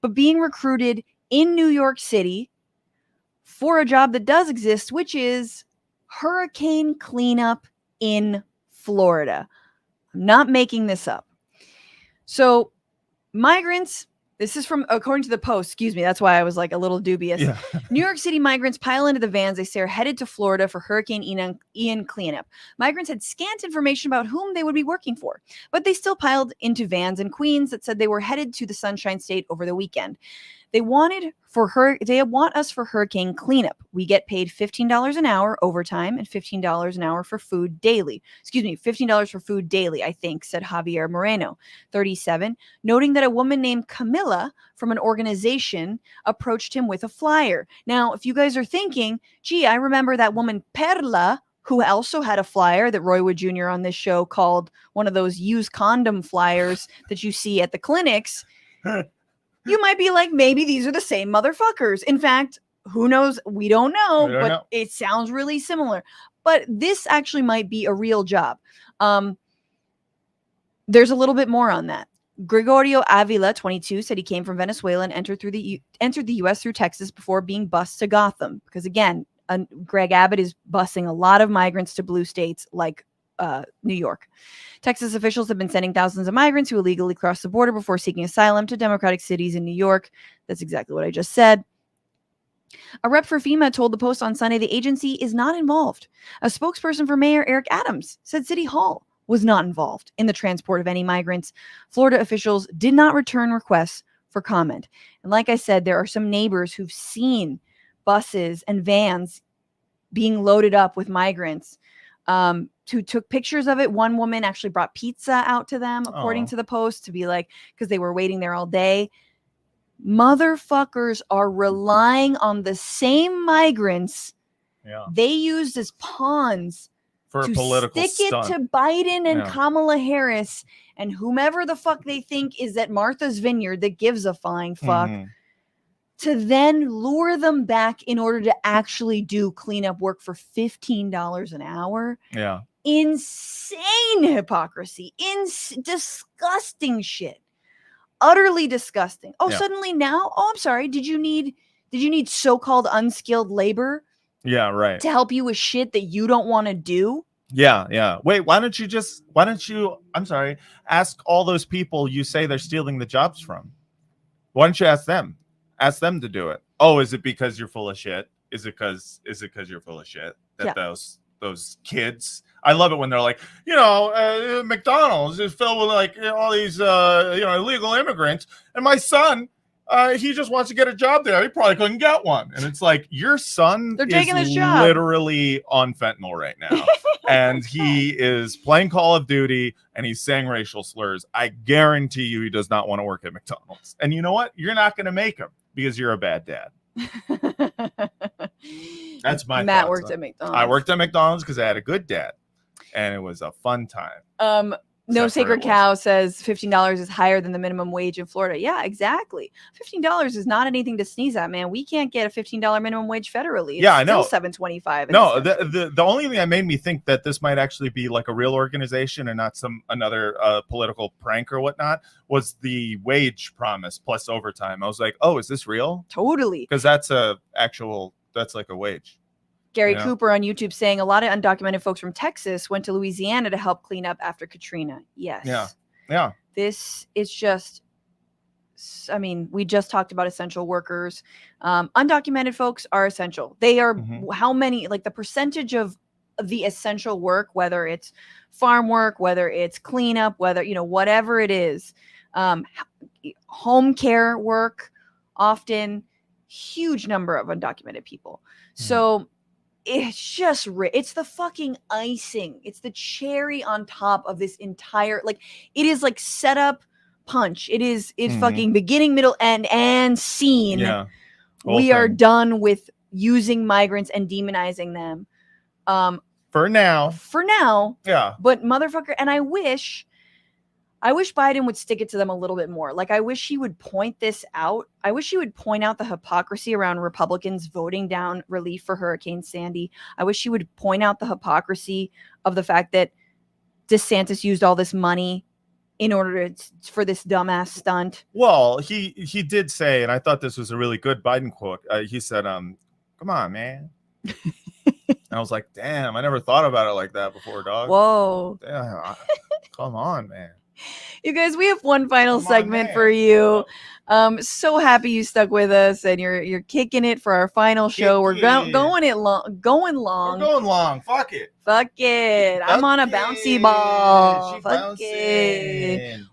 but being recruited in New York City for a job that does exist, which is hurricane cleanup in Florida. I'm not making this up. So migrants This is from, according to the Post, excuse me, that's why I was like a little dubious. Yeah. New York City migrants pile into the vans they say are headed to Florida for Hurricane Ian cleanup. Migrants had scant information about whom they would be working for, but they still piled into vans in Queens that said they were headed to the Sunshine State over the weekend. They want us for hurricane cleanup. We get paid $15 an hour overtime and $15 an hour for food daily. Excuse me, $15 for food daily, I think, said Javier Moreno, 37, noting that a woman named Camilla from an organization approached him with a flyer. Now, if you guys are thinking, gee, I remember that woman Perla, who also had a flyer that Roy Wood Jr. on this show called one of those used condom flyers that you see at the clinics. You might be like, maybe these are the same motherfuckers. In fact, who knows? We don't know, it sounds really similar. But this actually might be a real job. There's a little bit more on that. Gregorio Avila, 22, said he came from Venezuela and entered the U.S. through Texas before being bused to Gotham. Because again, Greg Abbott is busing a lot of migrants to blue states like New York. Texas officials have been sending thousands of migrants who illegally cross the border before seeking asylum to Democratic cities in New York. That's exactly what I just said. A rep for FEMA told the Post on Sunday the agency is not involved. A spokesperson for Mayor Eric Adams said City Hall was not involved in the transport of any migrants. Florida officials did not return requests for comment. And like I said, there are some neighbors who've seen buses and vans being loaded up with migrants. Who took pictures of it. One woman actually brought pizza out to them, according to the Post, to be like, because they were waiting there all day. Motherfuckers are relying on the same migrants they used as pawns for to a political stick stunt. it to Biden and Kamala Harris and whomever the fuck they think is at Martha's Vineyard that gives a flying fuck. To then lure them back in order to actually do cleanup work for $15 an hour. Yeah. Insane hypocrisy. Disgusting shit. Utterly disgusting. Oh, suddenly now? Oh, I'm sorry. Did you need so-called unskilled labor? Yeah, right. To help you with shit that you don't want to do? Yeah. Wait, why don't you, I'm sorry, ask all those people you say they're stealing the jobs from? Why don't you ask them? Ask them to do it. Oh, is it because you're full of shit? Is it because you're full of shit that those kids? I love it when they're like, McDonald's is filled with like all these illegal immigrants, and my son, he just wants to get a job there. He probably couldn't get one, and it's like your son is literally on fentanyl right now, and he is playing Call of Duty and he's saying racial slurs. I guarantee you, he does not want to work at McDonald's. And you know what? You're not going to make him. Because you're a bad dad. That's my Matt worked at McDonald's. I worked at McDonald's because I had a good dad, and it was a fun time. No Sacred Cow says $15 is higher than the minimum wage in Florida. Yeah, exactly. $15 is not anything to sneeze at, man. We can't get a $15 minimum wage federally. It's I know. Still $7.25. No, the only thing that made me think that this might actually be like a real organization and not another political prank or whatnot was the wage promise plus overtime. I was like, oh, is this real? Totally. Because that's like a wage. Gary Cooper on YouTube saying a lot of undocumented folks from Texas went to Louisiana to help clean up after Katrina. Yes. Yeah. This is just, I mean, we just talked about essential workers. Undocumented folks are essential. They are how many, like the percentage of the essential work, whether it's farm work, whether it's cleanup, whether, whatever it is, home care work, often huge number of undocumented people. So it's just it's the fucking icing. It's the cherry on top of this entire, like, it is like setup punch. It's fucking beginning, middle, end, and scene. Yeah. We are done with using migrants and demonizing them. For now. Yeah. But motherfucker, and I wish Biden would stick it to them a little bit more. Like, I wish he would point this out. I wish he would point out the hypocrisy around Republicans voting down relief for Hurricane Sandy. I wish he would point out the hypocrisy of the fact that DeSantis used all this money in order for this dumbass stunt. Well, he did say, and I thought this was a really good Biden quote. He said, come on, man. And I was like, damn, I never thought about it like that before, dog. Whoa. Damn, come on, man. You guys, we have one final segment for you. So happy you stuck with us, and you're kicking it for our final show. We're going long. We're going long. Fuck it. I'm on a bouncy ball. She bouncing.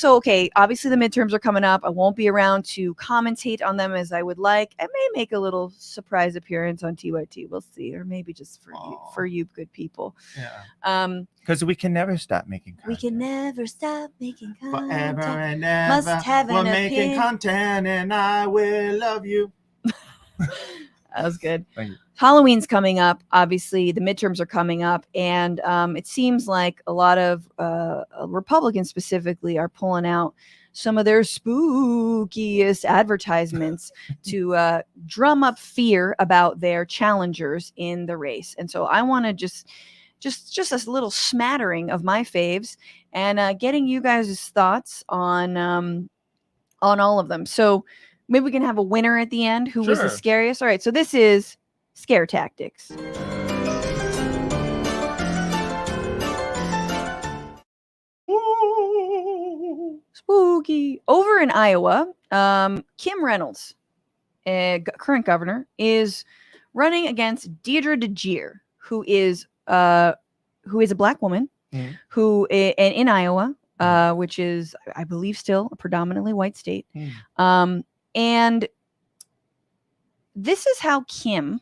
Okay, obviously the midterms are coming up. I won't be around to commentate on them as I would like. I may make a little surprise appearance on TYT. We'll see, or maybe just for you good people. Yeah. Because we can never stop making content. We can never stop making content. Forever and ever. Must have we're an making opinion. content, and I will love you. That was good. Thank you. Halloween's coming up. Obviously, the midterms are coming up, and it seems like a lot of Republicans specifically are pulling out some of their spookiest advertisements to drum up fear about their challengers in the race. And so I want to just a little smattering of my faves and getting you guys' thoughts on all of them. So maybe we can have a winner at the end. Who was the scariest? All right, so this is Scare Tactics. Spooky. Over in Iowa, Kim Reynolds, current governor, is running against Deidre DeGear, who is a black woman who in Iowa, which is, I believe, still a predominantly white state. And this is how Kim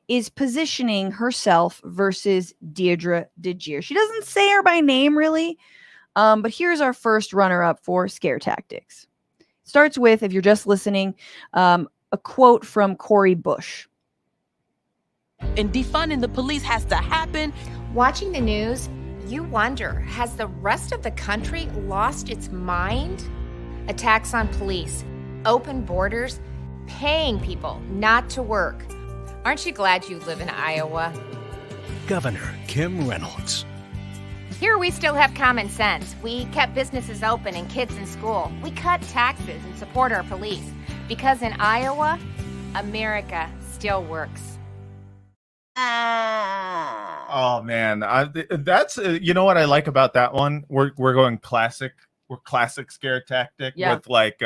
is positioning herself versus Deidre DeGear. She doesn't say her by name, really. But here's our first runner-up for Scare Tactics. Starts with, if you're just listening, a quote from Cori Bush. And defunding the police has to happen. Watching the news, you wonder, has the rest of the country lost its mind? Attacks on police, open borders, paying people not to work. Aren't you glad you live in Iowa? Governor Kim Reynolds. Here we still have common sense. We kept businesses open and kids in school. We cut taxes and support our police. Because in Iowa, America still works. Oh man, that's you know what I like about that one. We're going classic. We're classic scare tactic with like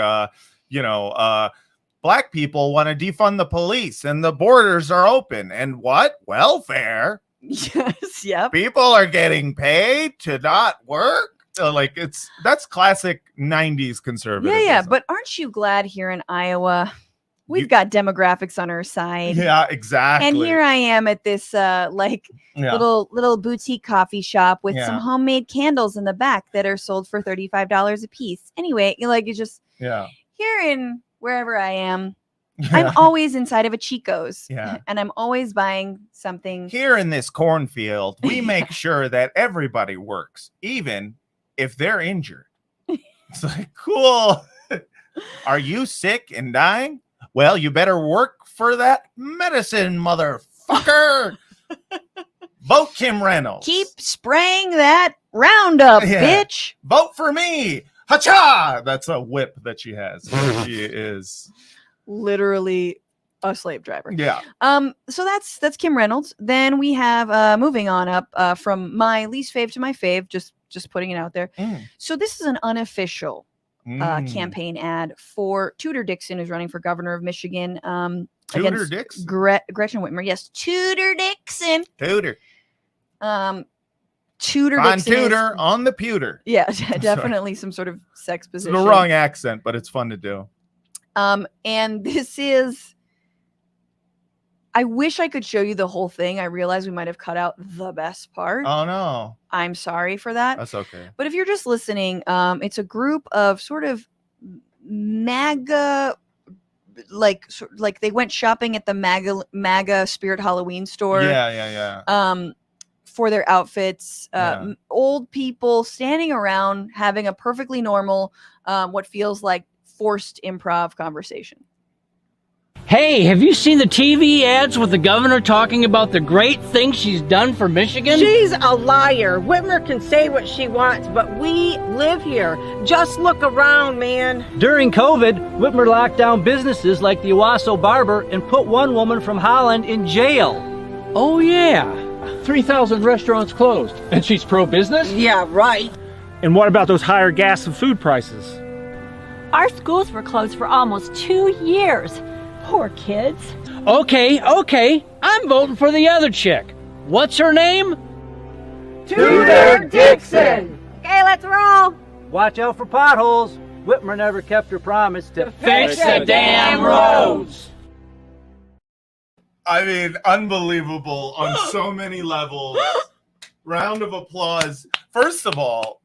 black people want to defund the police and the borders are open and what welfare. Yes, yep. People are getting paid to not work. That's classic 90s conservatism. Yeah, but aren't you glad here in Iowa we've got demographics on our side? Yeah, exactly. And here I am at this little boutique coffee shop with some homemade candles in the back that are sold for $35 a piece. Anyway, here in wherever I am, I'm always inside of a Chico's. Yeah. And I'm always buying something. Here in this cornfield, we make sure that everybody works, even if they're injured. It's like, cool. Are you sick and dying? Well, you better work for that medicine, motherfucker. Vote Kim Reynolds. Keep spraying that Roundup, bitch. Vote for me. Ha-cha! That's a whip that she has. She is literally a slave driver. Yeah. So that's Kim Reynolds. Then we have moving on up from my least fave to my fave, just putting it out there. So this is an unofficial campaign ad for Tudor Dixon, who's running for governor of Michigan. Tudor Dixon? Gretchen Whitmer. Yes, Tudor Dixon. Tudor. Tudor on Dixon Tudor on the pewter. Yeah, definitely some sort of sex position. It's the wrong accent, but it's fun to do. And this is, I wish I could show you the whole thing. I realize we might have cut out the best part. Oh no. I'm sorry for that. That's okay. But if you're just listening, it's a group of sort of MAGA, like they went shopping at the MAGA Spirit Halloween store. Yeah. For their outfits, old people standing around having a perfectly normal, what feels like forced improv conversation. Hey, have you seen the TV ads with the governor talking about the great things she's done for Michigan? She's a liar. Whitmer can say what she wants, but we live here. Just look around, man. During COVID, Whitmer locked down businesses like the Owasso Barber and put one woman from Holland in jail. Oh, yeah. 3,000 restaurants closed. And she's pro-business? Yeah, right. And what about those higher gas and food prices? Our schools were closed for almost 2 years. Poor kids. Okay, I'm voting for the other chick. What's her name? Tudor Dixon! Okay, let's roll. Watch out for potholes. Whitmer never kept her promise to Fix the damn roads. I mean, unbelievable on so many levels. Round of applause. First of all,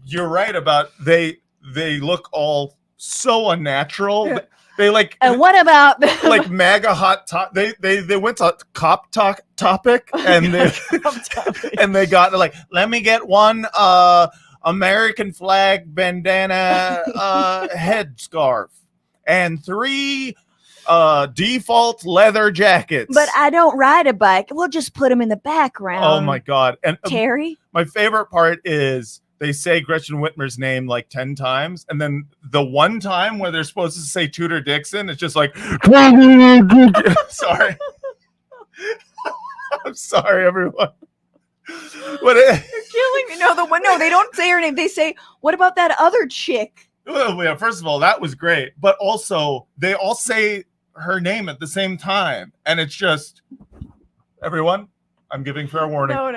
you're right about they look all so unnatural. They like. And what about like MAGA hot top? They went to cop topic and they and they got like, let me get one American flag bandana headscarf and 3 default leather jackets. But I don't ride a bike. We'll just put them in the background. Oh my God. And Terry? My favorite part is they say Gretchen Whitmer's name like 10 times. And then the one time where they're supposed to say Tudor Dixon, it's just like, sorry. I'm sorry, everyone. What You're killing me. No, they don't say her name. They say, what about that other chick? Well, yeah, first of all, that was great. But also, they all say her name at the same time. And it's just, everyone, I'm giving fair warning. No.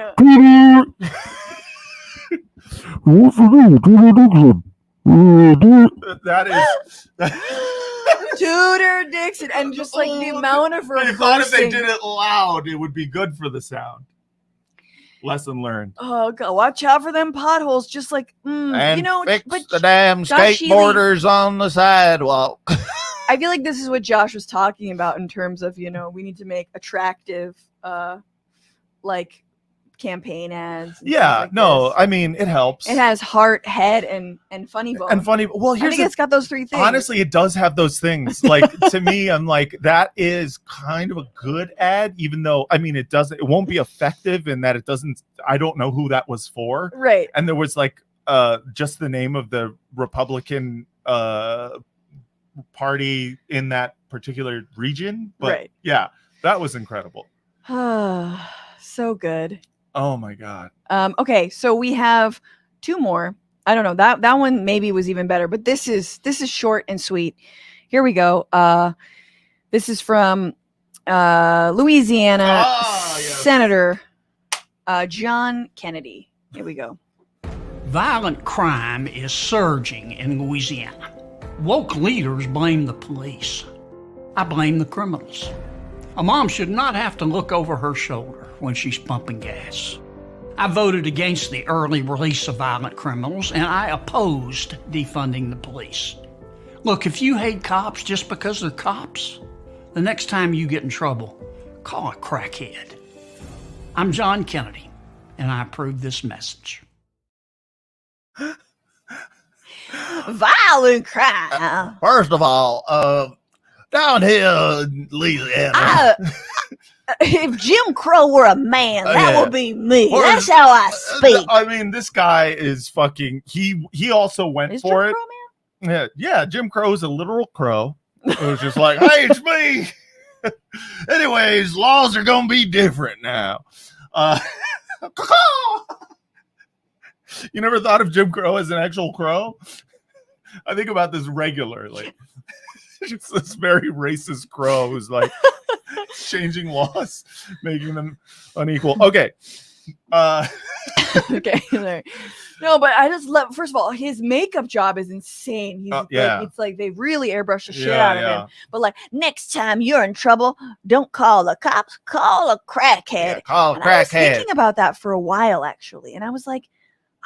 That is Tudor Dixon. And just like the amount of I thought if they reversing. did it loud, it would be good for the sound. Lesson learned. Oh God, watch out for them potholes. Just like, And fix but the damn Josh skateboarders on the sidewalk. I feel like this is what Josh was talking about in terms of, we need to make attractive, like campaign ads. Yeah, no, I mean, it helps. It has heart, head, and funny bone. And funny. Well, I think it's got those 3 things. Honestly, it does have those things. Like to me, I'm like, that is kind of a good ad, even though I mean, it won't be effective in that it doesn't. I don't know who that was for. Right. And there was like just the name of the Republican party in that particular region. But Right. yeah, that was incredible. So good. Oh my God. Okay, so we have 2 more. I don't know. That one maybe was even better, but this is short and sweet. Here we go. This is from Louisiana Senator John Kennedy. Here we go. Violent crime is surging in Louisiana. Woke leaders blame the police. I blame the criminals. A mom should not have to look over her shoulder when she's pumping gas. I voted against the early release of violent criminals, and I opposed defunding the police. Look, if you hate cops just because they're cops, the next time you get in trouble, call a crackhead. I'm John Kennedy, and I approve this message. Violent crime. First of all, down here in Louisiana. If Jim Crow were a man, that Yeah. would be me. Or- That's how I speak. I mean, this guy is fucking. He also went Is for Jim it. Yeah. Jim Crow's a literal crow. It was just like, hey, it's me. Anyways, laws are gonna be different now. You never thought of Jim Crow as an actual crow? I think about this regularly. Just this very racist crow who's like changing laws, making them unequal. Okay. Okay. There. No, but I just love. First of all, his makeup job is insane. He's yeah. like, it's like they really airbrush the shit Yeah, out of yeah. him. But like, next time you're in trouble, don't call the cops, call a crackhead. Yeah, call a And I was crackhead. thinking about that for a while actually, and I was like,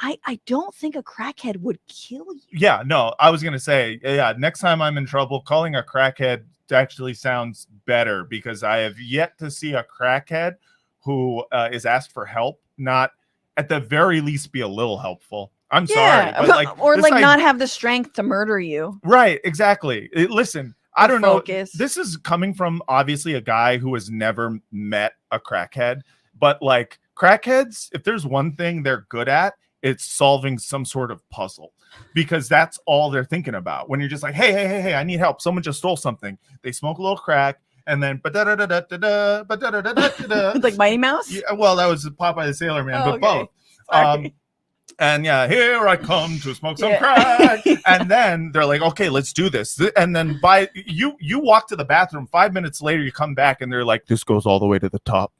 I don't think a crackhead would kill you. Yeah, no, I was gonna say, yeah, next time I'm in trouble, calling a crackhead actually sounds better because I have yet to see a crackhead who is asked for help, not at the very least be a little helpful. I'm sorry, but like, or this like I- not have the strength to murder you. Right, exactly. Listen, I don't Focus. know. This is coming from obviously a guy who has never met a crackhead, but like crackheads, if there's one thing they're good at, it's solving some sort of puzzle because that's all they're thinking about. When you're just like, hey, I need help. Someone just stole something. They smoke a little crack and then Like Mighty Mouse? Yeah, well, that was Popeye the Sailor Man, Oh, but okay. both. And yeah, here I come to smoke some crack. And then they're like, okay, let's do this. And then you walk to the bathroom. 5 minutes later, you come back and they're like, this goes all the way to the top.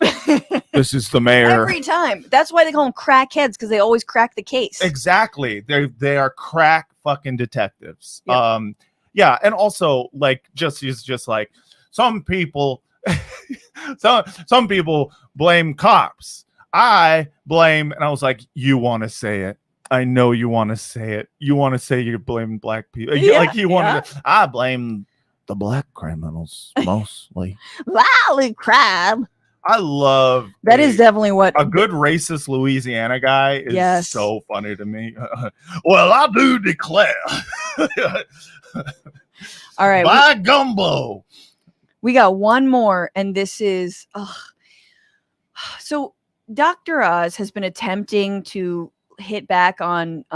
This is the mayor. Every time. That's why they call them crackheads, because they always crack the case. Exactly. They are crack fucking detectives. Yep. Yeah. And also like he's just like some people some people blame cops. I blame, and I was like, you want to say it. I know you want to say it. You want to say you're blaming black people. I blame the black criminals mostly. Lolly crab. I love that. Is definitely what a good racist Louisiana guy is. So funny to me. Well, I do declare. All right. By gumbo. We got one more, and this is so Dr. Oz has been attempting to hit back on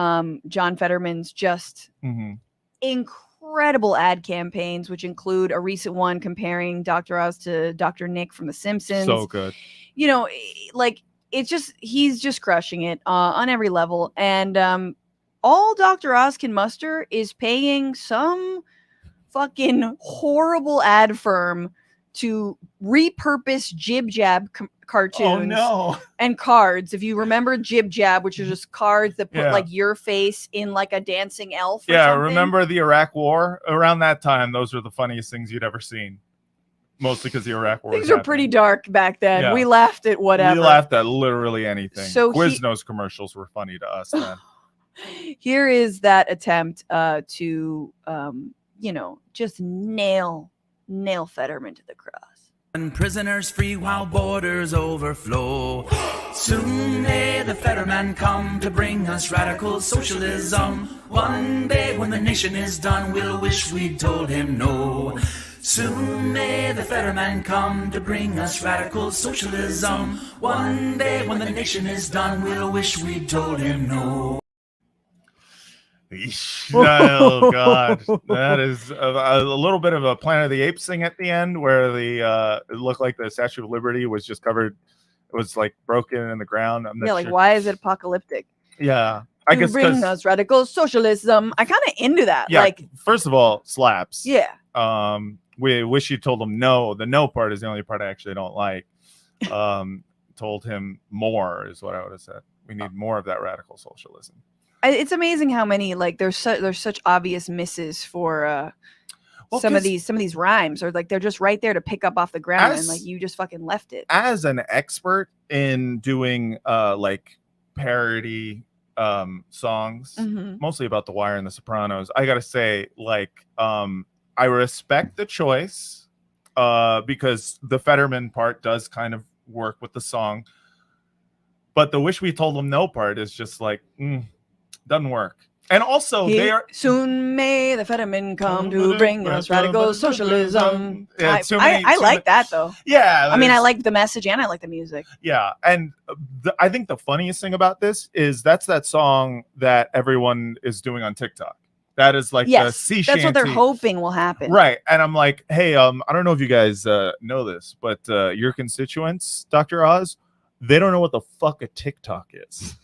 John Fetterman's just incredible ad campaigns, which include a recent one comparing Dr. Oz to Dr. Nick from The Simpsons. So good. You know, like he's just crushing it on every level. And all Dr. Oz can muster is paying some fucking horrible ad firm to repurpose Jib Jab cartoons and cards. If you remember Jib Jab, which are just cards that put like your face in like a dancing elf or something. Remember the Iraq War? Around that time, those were the funniest things you'd ever seen. Mostly because the Iraq War things were pretty dark back then. Yeah. We laughed at whatever. We laughed at literally anything. So Quiznos commercials were funny to us then. Here is that attempt to just nail Fetterman to the cross. And prisoners free while borders overflow. Soon may the Fetterman come to bring us radical socialism. One day when the nation is done, we'll wish we'd told him no. Soon may the Fetterman come to bring us radical socialism. One day when the nation is done, we'll wish we'd told him no. Oh God, that is a little bit of a Planet of the Apes thing at the end, where it looked like the Statue of Liberty was just covered. It was like broken in the ground. I'm not sure. Why is it apocalyptic? Yeah, I guess bring us radical socialism. I kind of into that. Yeah, like, first of all, slaps. Yeah. We wish you told him no. The no part is the only part I actually don't like. Told him more is what I would have said. We need more of that radical socialism. It's amazing how many there's such obvious misses for some of these rhymes, or like they're just right there to pick up off the ground, and like you just fucking left it. As an expert in doing parody songs, mostly about The Wire and The Sopranos, I gotta say, I respect the choice because the Fetterman part does kind of work with the song, but the wish we told them no part is just like doesn't work. And also soon may the Fetterman come to bring us radical socialism. I like that though. Yeah, I mean, I like the message and I like the music. Yeah, and I think the funniest thing about this is that's that song that everyone is doing on TikTok. That is like the sea shanty. That's what they're hoping will happen. Right. And I'm like, hey, I don't know if you guys know this, but your constituents, Dr. Oz, they don't know what the fuck a TikTok is.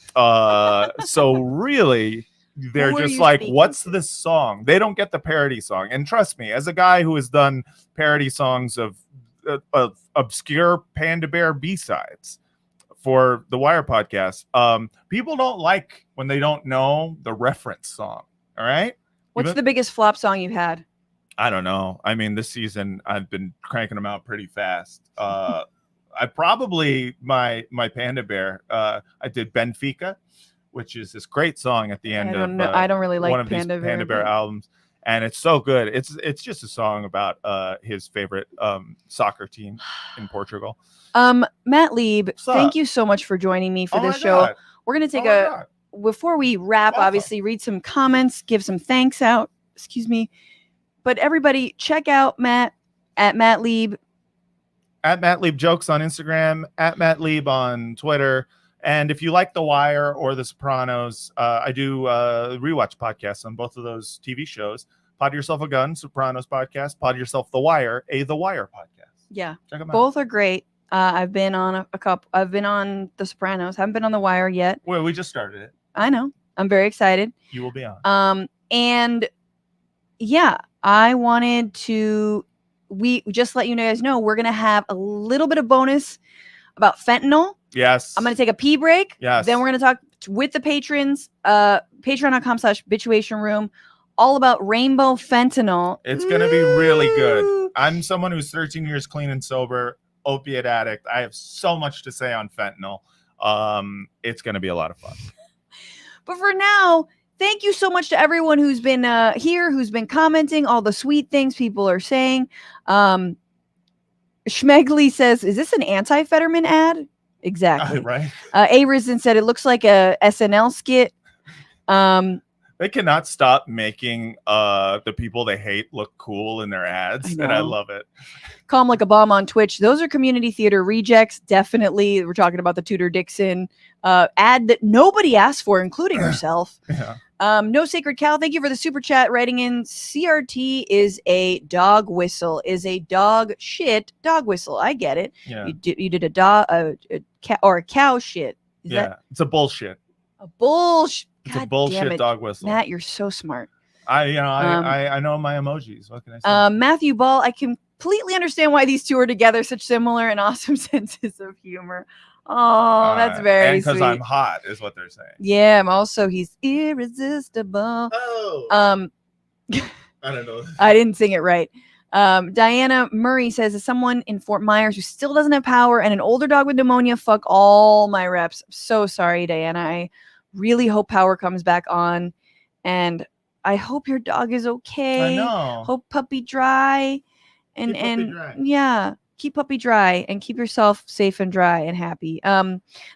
So really, they're just like, what's this song? They don't get the parody song. And trust me, as a guy who has done parody songs of obscure Panda Bear B-sides for the Wire podcast, people don't like when they don't know the reference song. All right? What's the biggest flop song you've had? I don't know. I mean, this season I've been cranking them out pretty fast. I probably my Panda Bear. I did Benfica, which is this great song at the end I don't really like one of these Panda Bear albums, and it's so good. It's just a song about his favorite soccer team in Portugal. Matt Lieb, thank you so much for joining me for this show. God. We're gonna take before we wrap, obviously read some comments, give some thanks out. Excuse me. But everybody, check out Matt at Matt Lieb. At Matt Lieb Jokes on Instagram, at Matt Lieb on Twitter. And if you like The Wire or The Sopranos, I do rewatch podcasts on both of those TV shows. Pod Yourself a Gun, Sopranos podcast. Pod Yourself The Wire, The Wire podcast. Yeah, check them out. Both are great. I've been on a couple. I've been on The Sopranos. Haven't been on The Wire yet. Well, we just started it. I know. I'm very excited. You will be on. And yeah, I wanted to. We just let you guys know we're gonna have a little bit of bonus about fentanyl. Yes. I'm gonna take a pee break. Yes. Then we're gonna talk with the patrons. Patreon.com/Bitchuation Room. All about rainbow fentanyl. It's going to be really good. I'm someone who's 13 years clean and sober, opiate addict. I have so much to say on fentanyl. It's going to be a lot of fun. But for now, thank you so much to everyone who's been here, who's been commenting, all the sweet things people are saying. Schmegley says, is this an anti-Fetterman ad? Exactly. Right. A. Risen said, it looks like a SNL skit. They cannot stop making the people they hate look cool in their ads, and I love it. Calm Like a Bomb on Twitch. Those are community theater rejects. Definitely. We're talking about the Tudor Dixon ad that nobody asked for, including herself. Yeah. No Sacred Cow. Thank you for the super chat writing in. CRT is a dog whistle. Is a dog shit dog whistle. I get it. Yeah. You did a dog a cow shit. Is that It's a bullshit. a bullshit? It's a bullshit dog whistle. Matt, you're so smart. I know my emojis. What can I say? Matthew Ball, I completely understand why these two are together. Such similar and awesome senses of humor. Oh, that's very because sweet. I'm hot is what they're saying. Yeah, he's irresistible. Oh. I don't know. I didn't sing it right. Diana Murray says, as someone in Fort Myers who still doesn't have power and an older dog with pneumonia, fuck all my reps. I'm so sorry, Diana. I really hope power comes back on, and I hope your dog is okay. I know. Hope puppy dry, and dry. Yeah, keep puppy dry and keep yourself safe and dry and happy.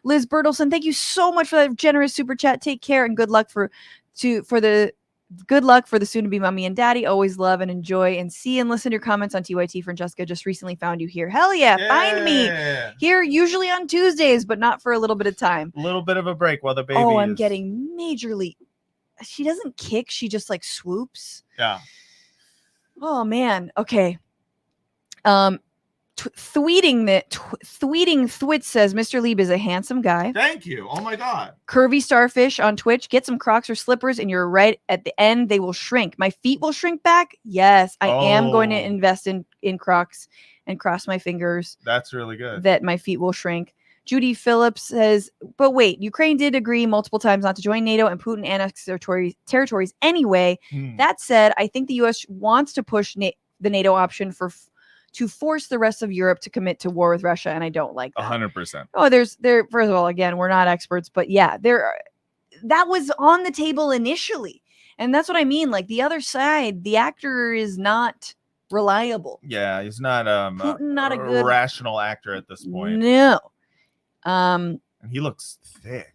Liz Bertelson, thank you so much for that generous super chat. Take care and good luck for the soon-to-be mommy and daddy. Always love and enjoy and see and listen to your comments on TYT. Francesca just recently found you here. Hell yeah. Find me here, usually on Tuesdays, but not for a little bit of time. A little bit of a break while the baby I'm getting majorly. She doesn't kick. She just like swoops. Yeah. Oh man. Okay. Tweeting Thwit says Mr. Lieb is a handsome guy. Thank you. Oh my God. Curvy Starfish on Twitch. Get some Crocs or slippers, and you're right. At the end, they will shrink. My feet will shrink back. Yes, I am going to invest in Crocs and cross my fingers. That's really good. That my feet will shrink. Judy Phillips says, but wait, Ukraine did agree multiple times not to join NATO, and Putin annexed their territories anyway. That said, I think the U.S. wants to push the NATO option to force the rest of Europe to commit to war with Russia, and I don't like that. 100%. Oh, first of all, again, we're not experts, but yeah, that was on the table initially. And that's what I mean. Like the other side, the actor is not reliable. Yeah, he's not Putin, not a good rational actor at this point. No. And he looks thick.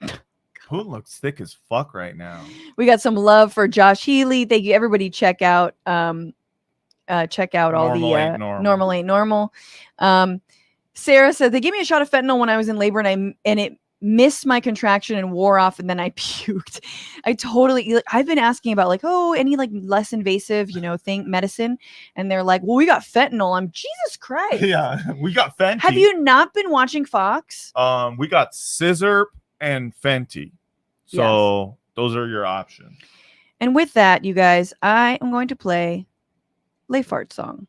Putin looks thick as fuck right now. We got some love for Josh Healy. Thank you. Everybody check out all the Normal Ain't Normal. Sarah said they gave me a shot of fentanyl when I was in labor and it missed my contraction and wore off, and then I puked. I've been asking about like, any like less invasive, medicine, and they're like, well, we got fentanyl. I'm Jesus Christ. Yeah, we got Fenty. Have you not been watching Fox? We got Scissor and Fenty. So those are your options. And with that, you guys, I am going to play Lay Fart song.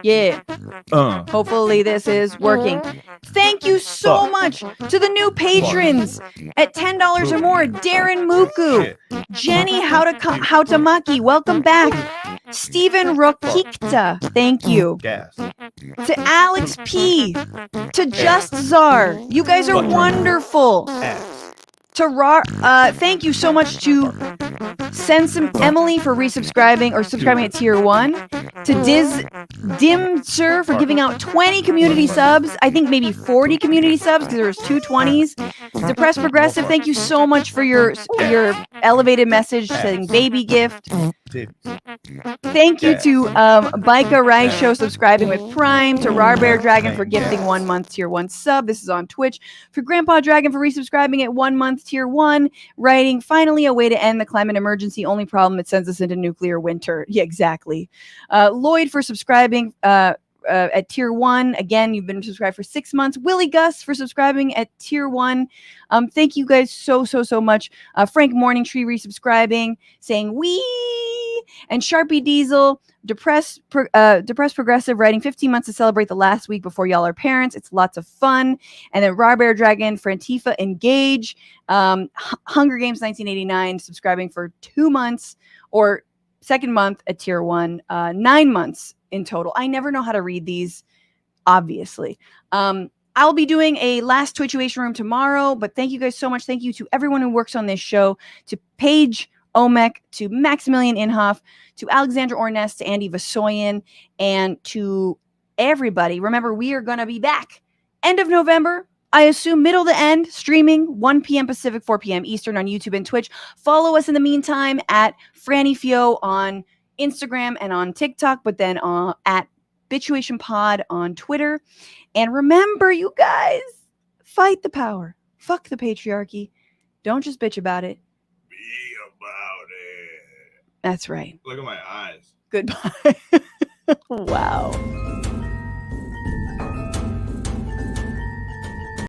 Yeah. Hopefully this is working. Thank you so much to the new patrons at $10 or more. Darren Muku, Jenny Hautamaki, welcome back. Stephen Rokikta, thank you. To Alex P, to Just Czar, you guys are wonderful. To thank you so much to Sensum Emily for resubscribing or subscribing at tier 1. To Dimser for giving out 20 community subs. I think maybe 40 community subs because there's 2 20s. To Press Progressive, thank you so much for your elevated message saying baby gift. Thank you to Bika Rice Show subscribing with Prime. To Rar Bear Dragon for gifting 1 month tier 1 sub. This is on Twitch. For Grandpa Dragon for resubscribing at 1 month tier 1. Writing, finally a way to end the climate emergency. Only problem, it sends us into nuclear winter. Yeah, exactly. Lloyd for subscribing at tier 1. Again, you've been subscribed for 6 months. Willie Gus for subscribing at tier 1. Thank you guys so much. Frank Morningtree resubscribing, saying wee, and Sharpie Diesel, depressed progressive, writing 15 months to celebrate the last week before y'all are parents. It's lots of fun. And then Raw Bear Dragon, Frantifa Engage, Hunger Games 1989, subscribing for 2 months, or second month at tier 1, 9 months in total. I never know how to read these, obviously. I'll be doing a last Twitchuation room tomorrow, but thank you guys so much. Thank you to everyone who works on this show, to Paige Omek, to Maximilian Inhofe, to Alexandra Ornest, to Andy Vasoyan, and to everybody. Remember, we are going to be back end of November. I assume middle to end, streaming 1 p.m. Pacific, 4 p.m. Eastern on YouTube and Twitch. Follow us in the meantime at Franny Fio on Instagram and on TikTok, but then at Bitchuation Pod on Twitter. And remember, you guys, fight the power. Fuck the patriarchy. Don't just bitch about it. Be about it. That's right. Look at my eyes. Goodbye. Wow.